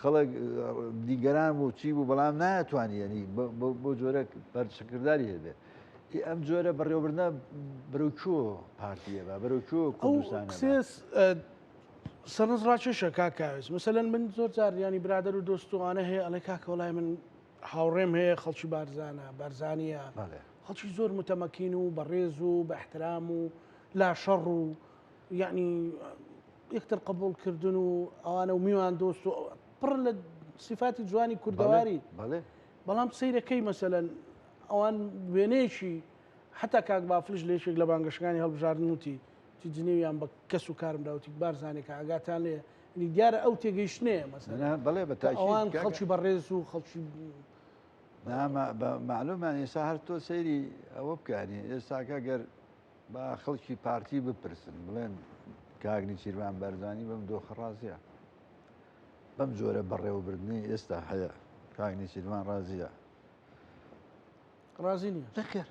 خەڵک دیگەران بوو چی بوو بەڵام ناتوانانی ینی بۆ جۆرە پەرچەکردداری هەبێت ئەم جۆرە بەڕێوەبرنە بەرەوچۆ پارتیە بە بەرەوچۆ کوردستان سەرنج ڕاکێشە کاکاوێت مەسەلەن من زۆر جار ینی برادر و دۆستوانە هەیە ئەڵێ کاکە وڵای من هاوڕێم هەیە خەڵکی بارزانە بارزانیە خەڵکی زۆر متەمەکین و بەڕێز و بە احترام و لا شەڕ و یعنی یەکتر قبولکردن و ئەوانە و میوان دۆست و پڕ لە صفاتی جوانی کوردەواری بەڵام سەیرەکەی مەسەلەن ئەوان وێنەیەکی حتا کاک بافلش لێشێک لە بانگەشەکانی هەڵبژاردن وتی جنێویان بە کەس و کارم داوتی بارزانێکە ئاگاتان لێ دیارە ئەو تێگەیشتنێ مەسەلەن بەڵێ بە ئەوان خەڵکی بەڕێز و خەڵکی معلومان ئێستا هەر تۆ سەیری ئەوە بکانی ئێستاکە گەر با خەڵکی پارتی بپرسن بڵێن کاگنی چیروان بەرزانی بەم دۆخە ڕازیە بەم جۆرە بەڕێوەبردنی ئێستا هەیە کاگنی چیروان ڕازیە ڕازی نییە نەخێر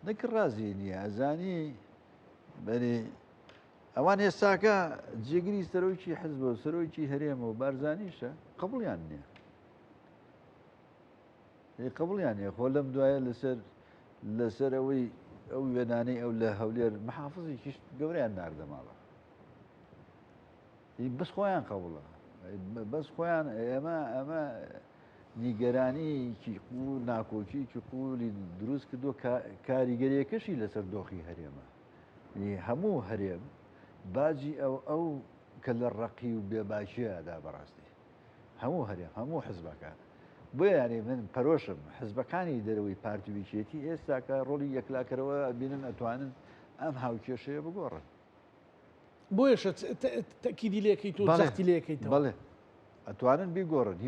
نەکرد ڕازی نییە ئەزانی بەێ ئەوان ئێستاکە جێگیری سەرۆکی حزب و سەرۆکی هەرێمە و بارزانیشە قبولیان نییە قبولیان نیە خۆ لەم دوایە لەسەر ئەوەی ئەو وێنانەی ئەو لە هەولێر محافزێکیش گەوریان ناردە ماڵە بەس خۆیان قبوڵە بەس خۆیان ئەمە نیگەرانیکی قوڵ ناکۆکیکی قوڵی دروست کردو کاریگەریەکەشی لەسەر دۆخی هەرێمە هەموو هەرێم باجی ئەو کە لە ڕقی و بێباشیەدا بەڕاستی هەموو هەرێم هەموو حزبەکان بۆیە ینی من پەرۆشم حزبەکانی دەرەوەی پارتویچێتی ئێستاکە ڕۆلی یەکلاکەرەوە بینن ئەتوانن ئەم هاوکێشەیە بگۆڕن بۆیشە تەکیدی لێکەیت و زەختی لێکەیتەوە بەڵێ ئەتوانن بیگۆڕن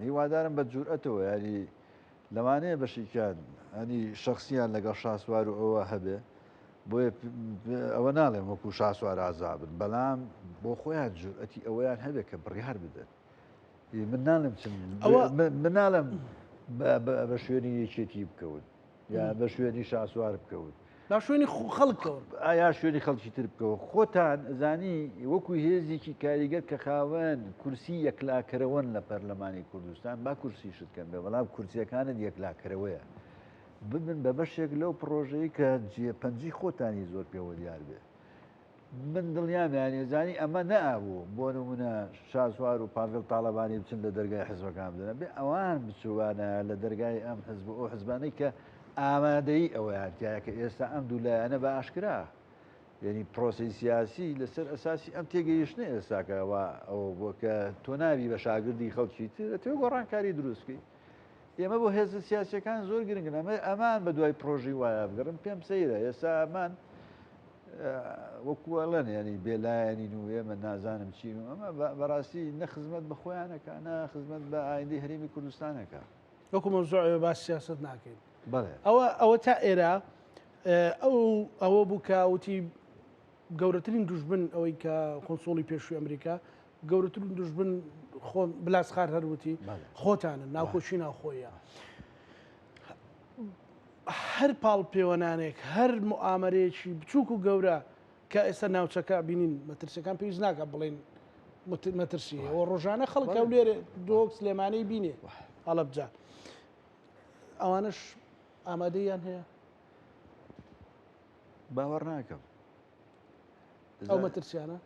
هیوادارم بە جورئەتەوە ینی لەوانەیە بەشیکان ئەنی شخصیان لەگەڵ شاسوار و ئەوە هەبێ بۆیە ئەوە ناڵێم وەکو شاسوار ئازابن بەڵام بۆ خۆیان جورئەتی ئەوەیان هەبێت کە بڕیار بدەن من ناڵم من ناڵم بە شوێنی یەکێتی بکەون یا بە شوێنی شاسوار بکەون لا شوێنی خەڵکەوە ئایا شوێنی خەڵکی تر بکەوە خۆتان زانی وەکو هێزێکی کاریگەر کە خاوەن کورسی یەکلاکەرەوەن لە پەرلەمانی کوردستان با کورسی شتکەن بێ بەڵام کورسیەکانت یەکلاکەرەوەیە ببن بە بەشێک لەو پرۆژەیە کە جێپەنجی خۆتانی زۆر پێوە دیار بێ من دڵنیامانی زانی ئەمە نەئابوو بۆ نمونە شاسوار و پاڤێڵ تاڵەبانی بچن لە دەرگای حزبەکان بدەن بێ ئەوان بچوانە لە دەرگای ئەم حزب ئەو حزبانەی کە ئامادەی ئەوەیان تایە کە ئێستا ئەم دوولایەنە بە ئاشکرا یعنی پرۆسی سیاسی لەسەر ئەساسی ئەم تێگەیشتنە ئێستاکەەوە ئەوە بۆ کە تۆ ناوی بە شاگردی خەڵکی تر تێ گۆڕانکاری دروستکەی ئێمە بۆ هێز سیاسەکان زۆر گرنگن ئەمان بە دوای پرۆژی وایە بگەڕم پێم سەیرە ئێستا ئەمان وەکووەڵەن ینی بێلایەنین و ئێمە نازانم چین و ئەمە بەڕاستی نە خزمەت بە خۆیانەکە نە خزمەت بە ئایندەی هەرێمی کوردستانەکە وەکو مەوزوع باس سیاست ناکەین بەڵێ ئەوە تا ئێرە ئەوە بوو کە وتی گەورەترین دوژبن ئەوەی کە کۆنسۆڵی پێشووی ئەمریکا گەورەترین دوژبن بلاسخار هەروتی خۆتانن ناوخۆشی ناوخۆیە هەر پاڵ پەیوەنانێک هەر موامەرێکی بچووک و گەورە کە ئێستا ناوچەکە بینین مەترسیەکان پێویست ناکە بڵێن مەترسی ئەوە ڕۆژانە خەڵکە و لێرە دۆک سلێمانەی بینێ هەڵەبجا ئەوانش ئامادەیان هەیە باوەڕ ناکەم ئەو مەترسیانە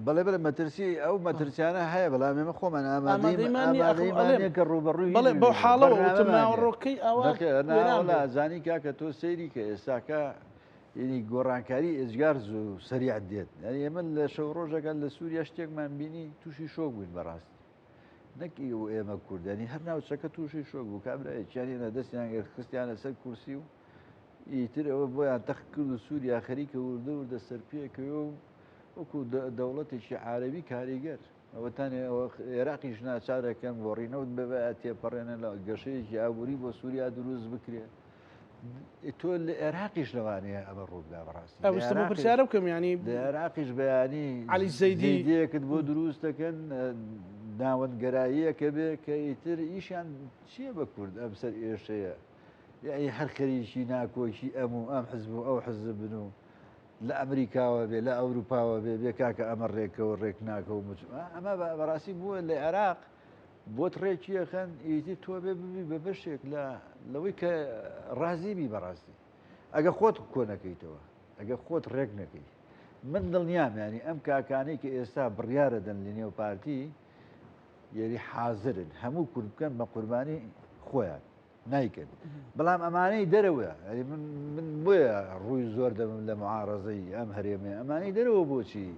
بەڵێ بڵێ مەترسی ئەو مەترسیانە هەیە بەڵام ئێمە خۆمان ئامادەیمانێکە ڕوبەڕووی بەڵێ بەو حاڵەوە ناوەڕۆکەی ئەوە زانی کاکە تۆ سەیری کە ئێستاکە ینی گۆڕانکاری ئێجگار و سەریعت دێت ئێمە لە شەو ڕۆژەکان لە سووریا شتێکمان بینی تووشی شۆک بووین بەڕاستی نەکی و ئێمە کوردانی هەر ناوچەکە تووشی شۆک بوو کابراایەکیانە دەستیان خستیانە سەر کورسی و ئیتر ئەوە بۆیان تەخت کرد و سووریا خەریکە وردە وردە سەرپێکەوە و وەکو دەوڵەتێکی عارەبی کاریگەر ئەوەتانێ عێراقیش ناچارەکەم بۆ ڕینەوت بەبێ تێپەڕێنە لە گەشەیەکی ئابووری بۆ سووریا دروست بکرێ تۆ لە عێراقیش لەوانەیە ئەمە ڕوودا بەڕاستی ئەوستمە پرسیارە بکەم ینی لە عێراقیش بەیانی عەلی زەیدی زەیدیەکت بۆ دروست دەکەن ناوەندگەراییەکە بێ کە ئیتر ئیشیان چییە بە کورد ئەم سەر ئێشەیە یعنی هەر خەریکی ناکۆکی ئەم و ئەم حزب و ئەو حزب بن و لە ئەمریکاوە بێ لە ئەوروپاوە بێ بێ کاکە ئەمە ڕێکەوە ڕێک ناکە و ئەمە بەڕاستی بووە لە عێراق بۆت ڕێکیەکەن ئیتی تۆ بێ ببی بە بەشێک لەوەی کە ڕازیبی بەڕاستی ئەگە خۆت کۆ نەکەیتەوە ئەگە خۆت ڕێک نەکەی من دڵنیام ینی ئەم کاکانەی کە ئێستا بڕیارە دەن لە نێو پارتی یاری حازرن هەموو کورد بکەن بە قوربانی خۆیان نایکەن بەڵام ئەمانەی دەرەوە من بۆیە ڕووی زۆر دەبم لە معارەزەی ئەم هەرێمێ ئەمانەی دەرەوە بۆچی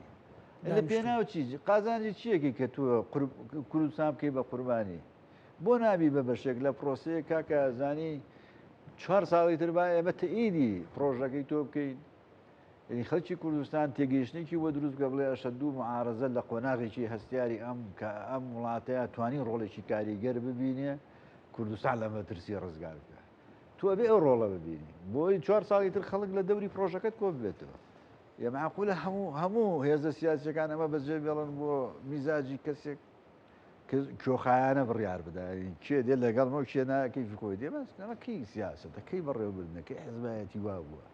لە پێناوچی قازانجی چیەکی کە تۆ کوردستان بکەی بە قوربانی بۆ نابی بە بەشێک لە پرۆسەیە کاکە زانی 4 ساڵی تر با ئێمە تەئیدی پرۆژەکەی تۆ بکەین یعنی خەڵکی کوردستان تێگەیشتێکی وە دروست بکە بڵێ ئەشەدوو معارەزە لە قۆناغێکی هەستیاری ئەم وڵاتەیە توانی ڕۆڵێکی کاریگەر ببینێ کوردستان لە مەترسی ڕزگار بکە تۆ بێ ئەو ڕۆڵە ببینی بۆی 4 ساڵی تر خەڵک لە دەوری پرۆژەکەت کۆ ببێتەوە معقولە هەموو هێزە سیاسەکان ئەمە بەجێ بێڵن بۆ میزاجی کەسێک کۆخایانە بڕیار بداین کێ دێ لەگەڵمەوە کێ ناکەی خۆی دێمەمە کەی سیاسەتە کەی بەڕێوەبردنەکەی حزبایەتی وا بووە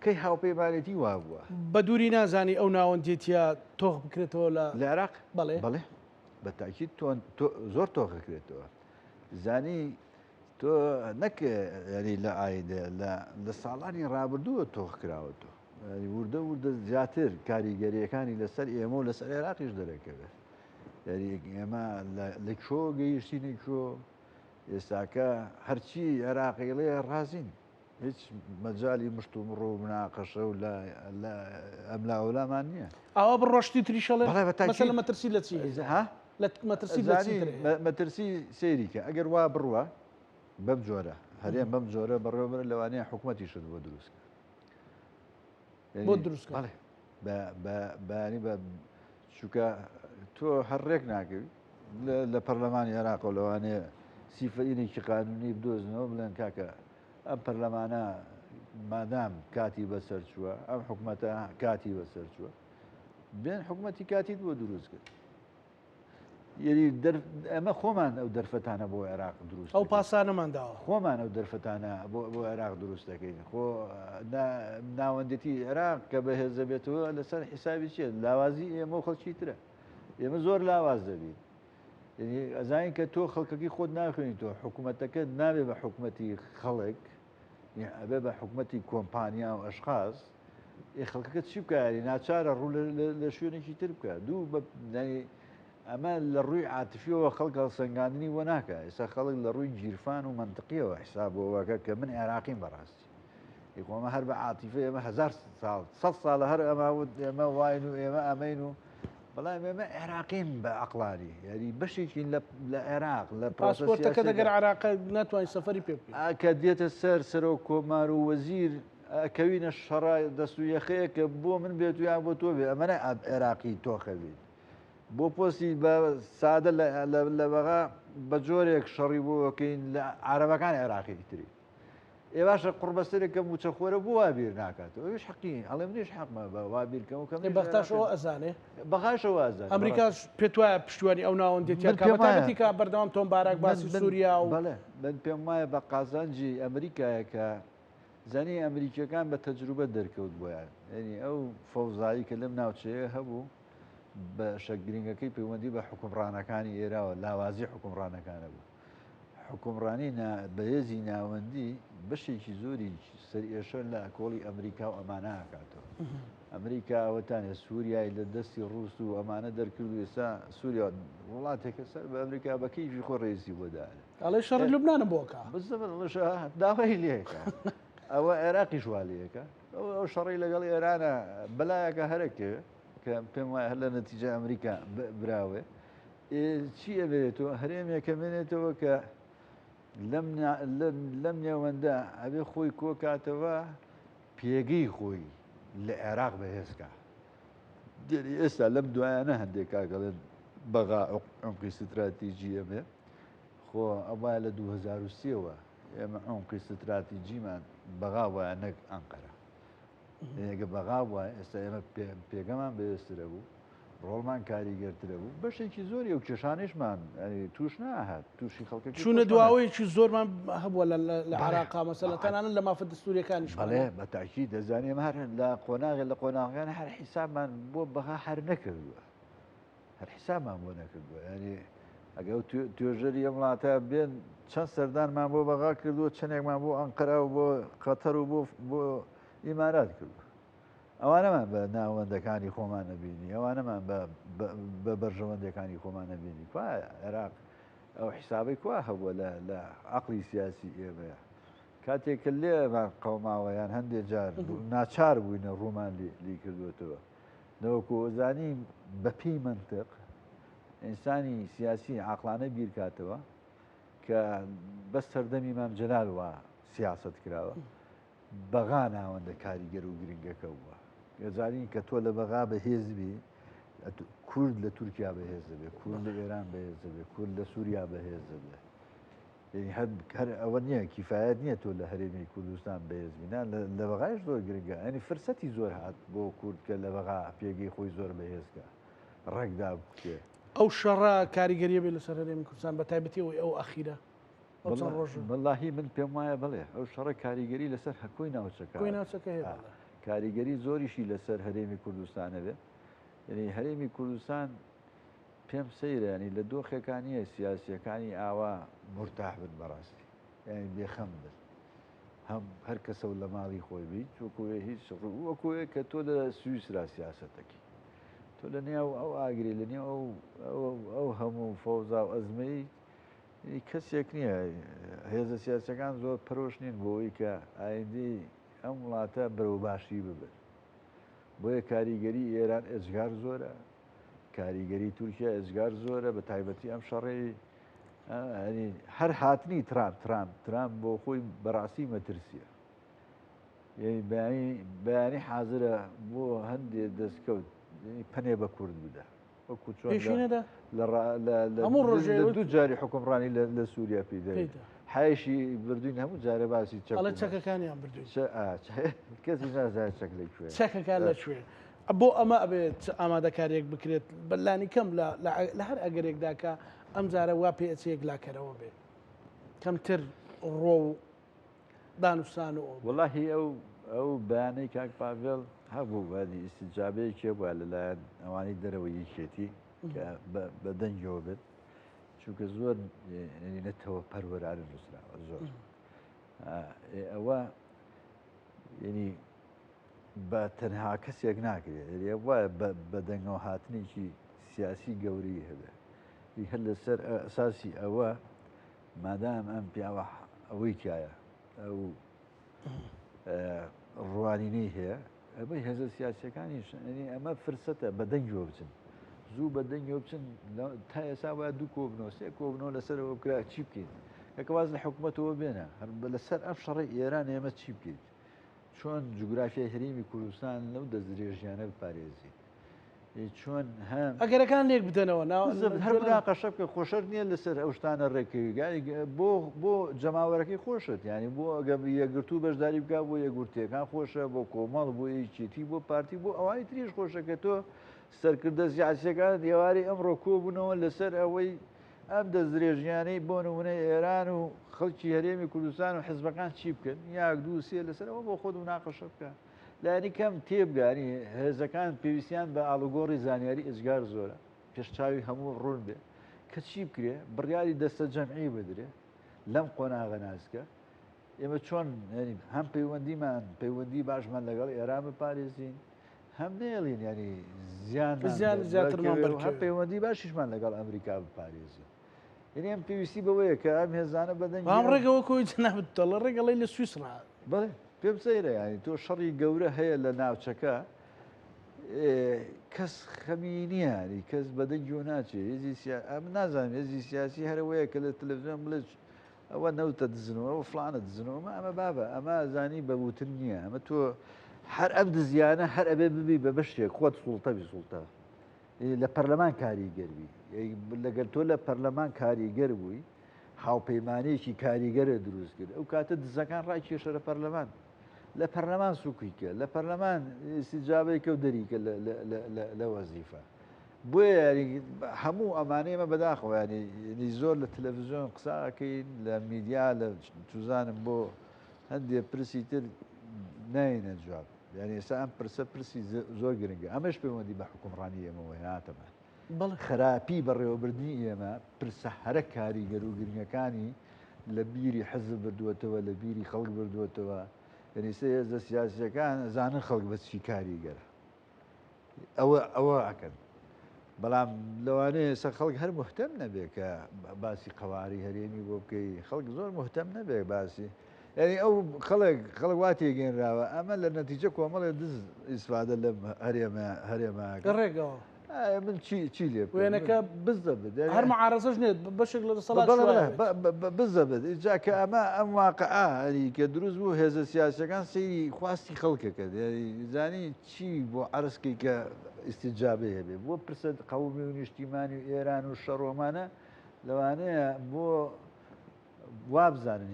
کەی هاوپەیمانێتی وا بووە بە دووری نازانی ئەو ناوەندێتیە تۆخ بکرێتەوە لە عێراق بەڵێ بەڵێ بە تاکید زۆر تۆخەکرێتەوە زانی تۆ نەک ینی لە ئایدە لە ساڵانی ڕابردووە تۆخ کراوەتەوە وردە وردە زیاتر کاریگەریەکانی لەسەر ئێمە و لەسەر عێراقیش دەرەکەوێت یاری ئێمە لە کۆ گەیشتینی کۆ ئێستاکە هەرچی عێراقی لێ ڕازین هیچ مەجای مشت و مڕۆ و مناقەشە و لە ئەملاولامان نییە ئەوە بڕۆشتی تریشەڵێ مەسەلە مەترسی لە چی لە مەترسی مەترسی سەیریکە ئەگەر وا بڕوە بەم جۆرە هەرێم بەم جۆرە بەڕێوەبەر لەوانەیە حکوومەتی شت بۆ دروستکە بۆ دروست بەانی بە چووکە تۆ هەر ڕێک ناکەوی لە پەرلەمانی عێراق و لەوانەیە سیفەرینێکی قانونی بدۆزنەوە بڵێن کاکە ئەم پەرلەمانە مادام کاتی بەسەر چووە ئەم حکوومەتە کاتی بەسەر چووە بێن حکوومەتی کاتیت بۆ دروست کرد یعنی ئەمە خۆمان ئەو دەرفەتانە بۆ عێراق دروست ئەو پاسانەمانداوە خۆمان ئەو دەرفەتانە بۆ عێراق دروست دەکەین خۆ ناوەندێتی عێراق کە بەهێزە بێتەوە لەسەر حیسابی چیە لاوازی ئێمە و خەڵکی ترە ئێمە زۆر لاواز دەبین یعنی ئەزانین کە تۆ خەڵکەکەی خۆت ناخوێنی تۆ حکوومەتەکە نابێ بە حکوومەتی خەڵک ئەبێ بە حکوومەتی کۆمپانیا و ئەشخاص خەڵکەکە چی بکاری ناچارە ڕوو لە شوێنێکی تر بکە دوو ئەمە لە ڕووی عاتفیەوە خەڵکە سنگاندنی وە ناکە ئێستا خەڵک لە ڕووی گیرفان و منطقیەوە حسابەوەکە کە من عێراقیم بەڕاستی ئێمە هەر بە عاتیفە ئێمە 1000 ساڵ 100 ساڵە هەر ئێمە واین و ئێمە ئەمەین و بەڵام ئێمە عێراقیم بە عەقلانی یاری بەشێکی لە عێراق لە پاسپۆرتەکە دەگەر عێراق ناتوانین سەفەری پێ بکەین کە دێتە سەر و کۆمار و وەزیر کەوینە شەڕای دەست و یەخەیە کە بۆ من بێت و یان بۆ تۆ بێ ئەمەنە عێراقی تۆخەبێت بۆ پۆستی بە سادە لە بەغا بە جۆرێک شەڕی بۆکەین لە عەرەبەکان عێراقی تری ئێواشە قوربەسەرێکە موچەخۆرە بۆ وابیر ناکاتەوە ئەوش حەقی هەڵێ منیش حەقمە بە وابیرکەم کەم بەختاشەوە ئەزانێ بەخاشەوە ئەزانێ ئەمریکاش پێت وایە پشتیوانی ئەو ناوەندێتیەکەمەتابەتی کە بەردەوام تۆم باراک باسی سووریا و بەڵێ من پێم وایە بە قازانجی ئەمریکایە کە زانی ئەمریکیەکان بە تەجروبە دەرکەوت بۆیان یعنی ئەو فەوزایی کە لەم ناوچەیە هەبوو بە شەگرنگەکەی پەیوەندی بە حکومڕانەکانی ئێراوە لاوازی حکومڕانەکانە بوو حکومڕانی بەهێزی ناوەندی بەشێکی زۆری سەرئێشە لە کۆڵی ئەمریکا و ئەمانە ئاکاتەوە ئەمریکا ئەوەتانێ سووریای لە دەستی ڕووس و ئەمانە دەرکرد و ئێستا سووریا وڵاتێکە سەر بە ئەمریکا بە کەیفی خۆ ڕێزی بۆداە ئەڵێ شەڕی لوبنانە بۆکە بزەڵش داوای لێکە ئەوە عێراقی شوالەیەەکە ئەو شەڕی لەگەڵ ئێرانە بەلایەکە هەرەکێ کە پێم وایە هەر لە نەتیجە ئەمریکا براوێ چی ئەبێتەوە هەرێمێکە بێنێتەوە کە لەم نێوەندە ئەبێ خۆی کۆکاتەوە پێگەی خۆی لە عێراق بەهێزکە ئێستا لەم دوایانە هەندێک کاگەڵێن بەغا عمقی استراتیژی ئەمێ خۆ ئەوە لە 2023ەوە ئێمە عمقی استراتیژیمان بەغا وایە نەک ئەنقەرە ئێگە بەغا وایە ئێستا ئێمە پێگەمان بەهێزترە بوو ڕۆڵمان کاریگەرترە بوو بەشێکی زۆری و کێشانشمان توش ناهات تووشی خەڵکە چونە دواوەیەکی زۆرمان هەبووە لە عراقا مەسەلە تەنانە لە مافە دەستوریەکانیش بەڵێ بەتاکی دەزانێم هەر لە قۆناغی لە قۆناغیان هەر حیسابمان بۆ بەغا هەر نەکردووە هەر حیسابمان بۆ نەکردووە ینی ئەگە توێژەری ئەم وڵاتە بێن چەند سەردانمان بۆ بەغا کردووە چەندێکمان بۆ ئەنقەرا و بۆ قەتەر و بۆ ئیمارات کردو ئەوانەمان بە ناوەندەکانی خۆمان نەبینی ئەوانەمان بە بەرژەوەندەکانی خۆمان نەبینی کو عێراق ئەو حیسابی کوا هەبووە لە عەقڵی سیاسی ئێمەیە کاتێککە لێمان قەوماوەیان هەندێک جار ناچار بووینە ڕوومان لی کردوێتەوە نەوەکو ئۆزانی بەپی منتق ئینسانی سیاسی عەقڵانە بیرکاتەوە کە بەس سەردەمی مام جەلال وە سیاست کراوە بەغا ناوەندە کاریگەر و گرنگەکە وە گەزارین کە تۆ لە بەغا بەهێزبی کورد لە تورکیا بەهێز دەبێت کورد لە ئێران بەهێز دەبێت کورد لە سووریا بەهێز دەبێت هەر ئەوە نییە کیفاەت نییە تۆ لە هەرێمی کوردستان بەهێزبینا لە بەغایش زۆر گرنگە ئەنی فرسەتی زۆر هات بۆ کورد کە لە بەغا پێگەی خۆی زۆر بەهێزکە ڕێکدا بکێ ئەو شەڕە کاریگەریە بێ لەسەر هەرێمی کوردستان بە تایبەتی ئەو ئەخیرە واللهی من پێم وایە بڵێ ئەو شەڕە کاریگەری لەسەر هەکۆی ناوچەکە کاریگەری زۆریشی لەسەر هەرێمی کوردستانە بێ یعنی هەرێمی کوردستان پێم سەیرە ینی لە دۆخەکانیە سیاسیەکانی ئاوا مرتاح بن بەڕاستی یعنی بێخەم بن هەم هەر کەسە لە ماڵی خۆی بیت وەکوێ هیچ وەکوێ کە تۆ لە سویسرا سیاسەتەکی تۆ لە نێو ئەو ئاگری لە نێو ئەو هەموو فەوزا و ئەزمەی کەسێک نییە هێزە سیاسەکان زۆر پرۆش نین بۆەوەی کە ئایندی ئەم وڵاتە بەرەو باشی ببن بۆیە کاریگەری ئێران ئێجگار زۆرە کاریگەری تورکیا ئێجگار زۆرە بە تایبەتی ئەم شەڕێ هەر هاتنی ترامپ بۆ خۆی بەڕاستی مەترسیە بەیانی حازرە بۆ هەندێک دەستکەوت پەنێ بە کورد بدە وەکو چۆن دوو جاری حکومڕانی لە سووریا پێدەێت حایشی بردوین هەموو جارە باسی چەکەکانیان بردوین کەسی نازای چەک لەکوێ چەکەکان لەکوێ بۆ ئەمە ئەبێت ئامادەکاریەک بکرێت بەلانی کەم لە هەر ئەگەرێکدا کە ئەم جارە وا پێچەیەک لاکەرەوە بێت کەمتر ڕۆ و دانوستان و وەڵاهی ئەو بەیانەی کاک پاڤێڵ هەبوو بادی ئیسیجابەیەکێ بووە لەلایەن ئەوانەی دەرەوە یەکێتی کە بە دەنگەوە بێت چونکە زۆر نەتەوە پەروەرانە نووسراوە زۆر ئەوە ینی بە تەنها کەسێک ناکرێت وایە بە دەنگەوە هاتنێکی سیاسی گەورەی هەبێ هەر لەسەر ئەساسی ئەوە مادام ئەم پیاوە ئەوەی تایە ئەو ڕوانینەی هەیە ئەمەی هێزە سیاسەکانیش ئەمە فرسەتە بە دەنگەوە بچن زوو بە دەنگەوە بچن تا ئێسا وایە دوو کۆبنەوە سێ کۆبنەوە لەسەرەوە بکرا چی بکەین یەکەواز لە حکوومەتەوە بێنە هەر لەسەر ئەم شەڕی ئێران ئێمە چی بکەیت چۆن جوگرافیای هەرێمی کوردستان لەو دەستدرێژیانە بپارێزی چۆن ئەگەرەکان لێک بدەنەوە هەر قەشە بکە خۆشەر نییە لەسەر ئەو شتانە ڕێکەوی بۆ جەماوەرەکەی خۆشت ینی بۆ ئەگە یەکگرتو بەشداری بکە بۆ یەکگورتیەکان خۆشە بۆ کۆمەڵ بۆ یەکێتی بۆ پارتی بۆ ئەوانی تریش خۆشەکە تۆ سەرکردە سیاسیەکان دیواری ئەمڕۆ کۆبوونەوە لەسەر ئەوەی ئەم دەستدرێژیانەی بۆ نمونەی ئێران و خەڵکی هەرێمی کوردستان و حزبەکان چی بکەن یاک دوو سێ لەسەرەوە بۆ خۆت مناقەشە بکە لایەنی کەم تێبگانی هێزەکان پێویستیان بە ئاڵوگۆڕی زانیاری ئێجگار زۆرە پێشچاوی هەموو ڕوون بێ کە چی بکرێ بڕیاری دەستە جەمعی بدرێ لەم قۆناغە ناسکە ئێمە چۆن هەم پەیوەندی باشمان لەگەڵ ئێران بپارێزین هەم نێڵین ینی زیان پەیوەندی باشیشمان لەگەڵ ئەمریکا بپارێزین یعنی ئەم پێویستی بەوەیە کە ئەم هێزانە بەدەنگ ڕێگەوە کۆی جنابتەڵە ڕێگەڵی لە سویسرا بڵێ پێم سەیرە ینی تۆ شەڕی گەورە هەیە لە ناوچەکە کەس خەمی نییە کەس بەدەنگ و ناچێ ئەم نازانم هێزی سیاسی هەرەوەیە کە لە تەلەڤیزیۆن بڵێ ئەوە نەوتە دزنەوە ئەو فڵانە دزنەوە ئەمە بابە ئەمە زانی بەوتن نییە ئەمە تۆ هەر ئەم دزیانە هەر ئەبێ ببی بە بەشێک خۆت سوڵتەبی سوڵتە لە پەرلەمان کاریگەروی لەگەر تۆ لە پەرلەمان کاریگەر بووی هاوپەیمانەیەکی کاریگەرە دروست کرد ئەو کاتە دزەکان ڕای کێشە لە پەرلەمان لە پەرلەمان سوکویکە لە پەرلەمان سیجابەیەکە و دەریکە لە وەزیفە بۆیە هەموو ئەمانەی ئەمە بەداخەوە ینی زۆر لە تەلەڤیزیۆن قساکەین لە میدیا لە توزانم بۆ هەندێک پرسی تر ناینە جواب یعنی ئێستا ئەم پرسی زۆر گرنگە ئەمەش پەیوەندی بە حکومڕانی ئێمەوە هاتەمە خراپی بەڕێوەبردنی ئێمە پرسە هەرە کاریگەر و گرنگەکانی لە بیری حەزب بردووەتەوە لە بیری خەڵک بردووەتەوە یعنیسە هێزە سیاسیەکان زانن خەڵک بە چی کاریگەرە ئەوە ئەکەن بەڵام لەوانەیە ئێستا خەڵک هەر مهتەم نەبێت کە باسی قەواری هەرێمی بۆ بکەی خەڵک زۆر مهتەم نەبێت باسی یعنی ئەو خەڵک وا تێگەێنراوە ئەمە لە نەتیجە کۆمەڵێ دز ئیسفادە لە هەرێمەکە ڕێگەوە من چی لێ وێنەکە بز دەبێت هەر معارەزەش نێت بەشێک لە دەسەڵات بز دەبێت جاکە ئەمە ئەم واقعی کە دروست بوو هێزە سیاسەکان سەیری خواستی خەڵکەکە زانی چی بۆ عرسکی کە ئیسیجابێ هەبێ بۆ پرسە قەومی و نیشتیمانی و ئێران و شەڕۆمانە لەوانەیە بۆ وابزانن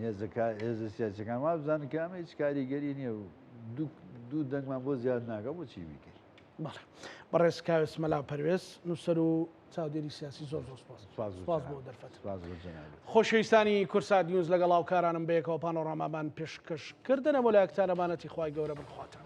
هێزە سیاسەکان وابزانن کە ئەمە هیچ کاریگەری نییە و دوو دەنگمان بۆ زیاد ناکە بۆ چی بیکەین بەڕێز کاوێس مەلا پەروێز نووسەر و چاودێری سیاسی زۆر سپاس بۆ دەرفەت خۆشەویستانی کورسات نیوز لەگەڵ هاوکارانم بەیەکەوە پانۆڕامامان پێشکەشکردنەوە لە یەکتانەمانەتی خوای گەورە بخواتە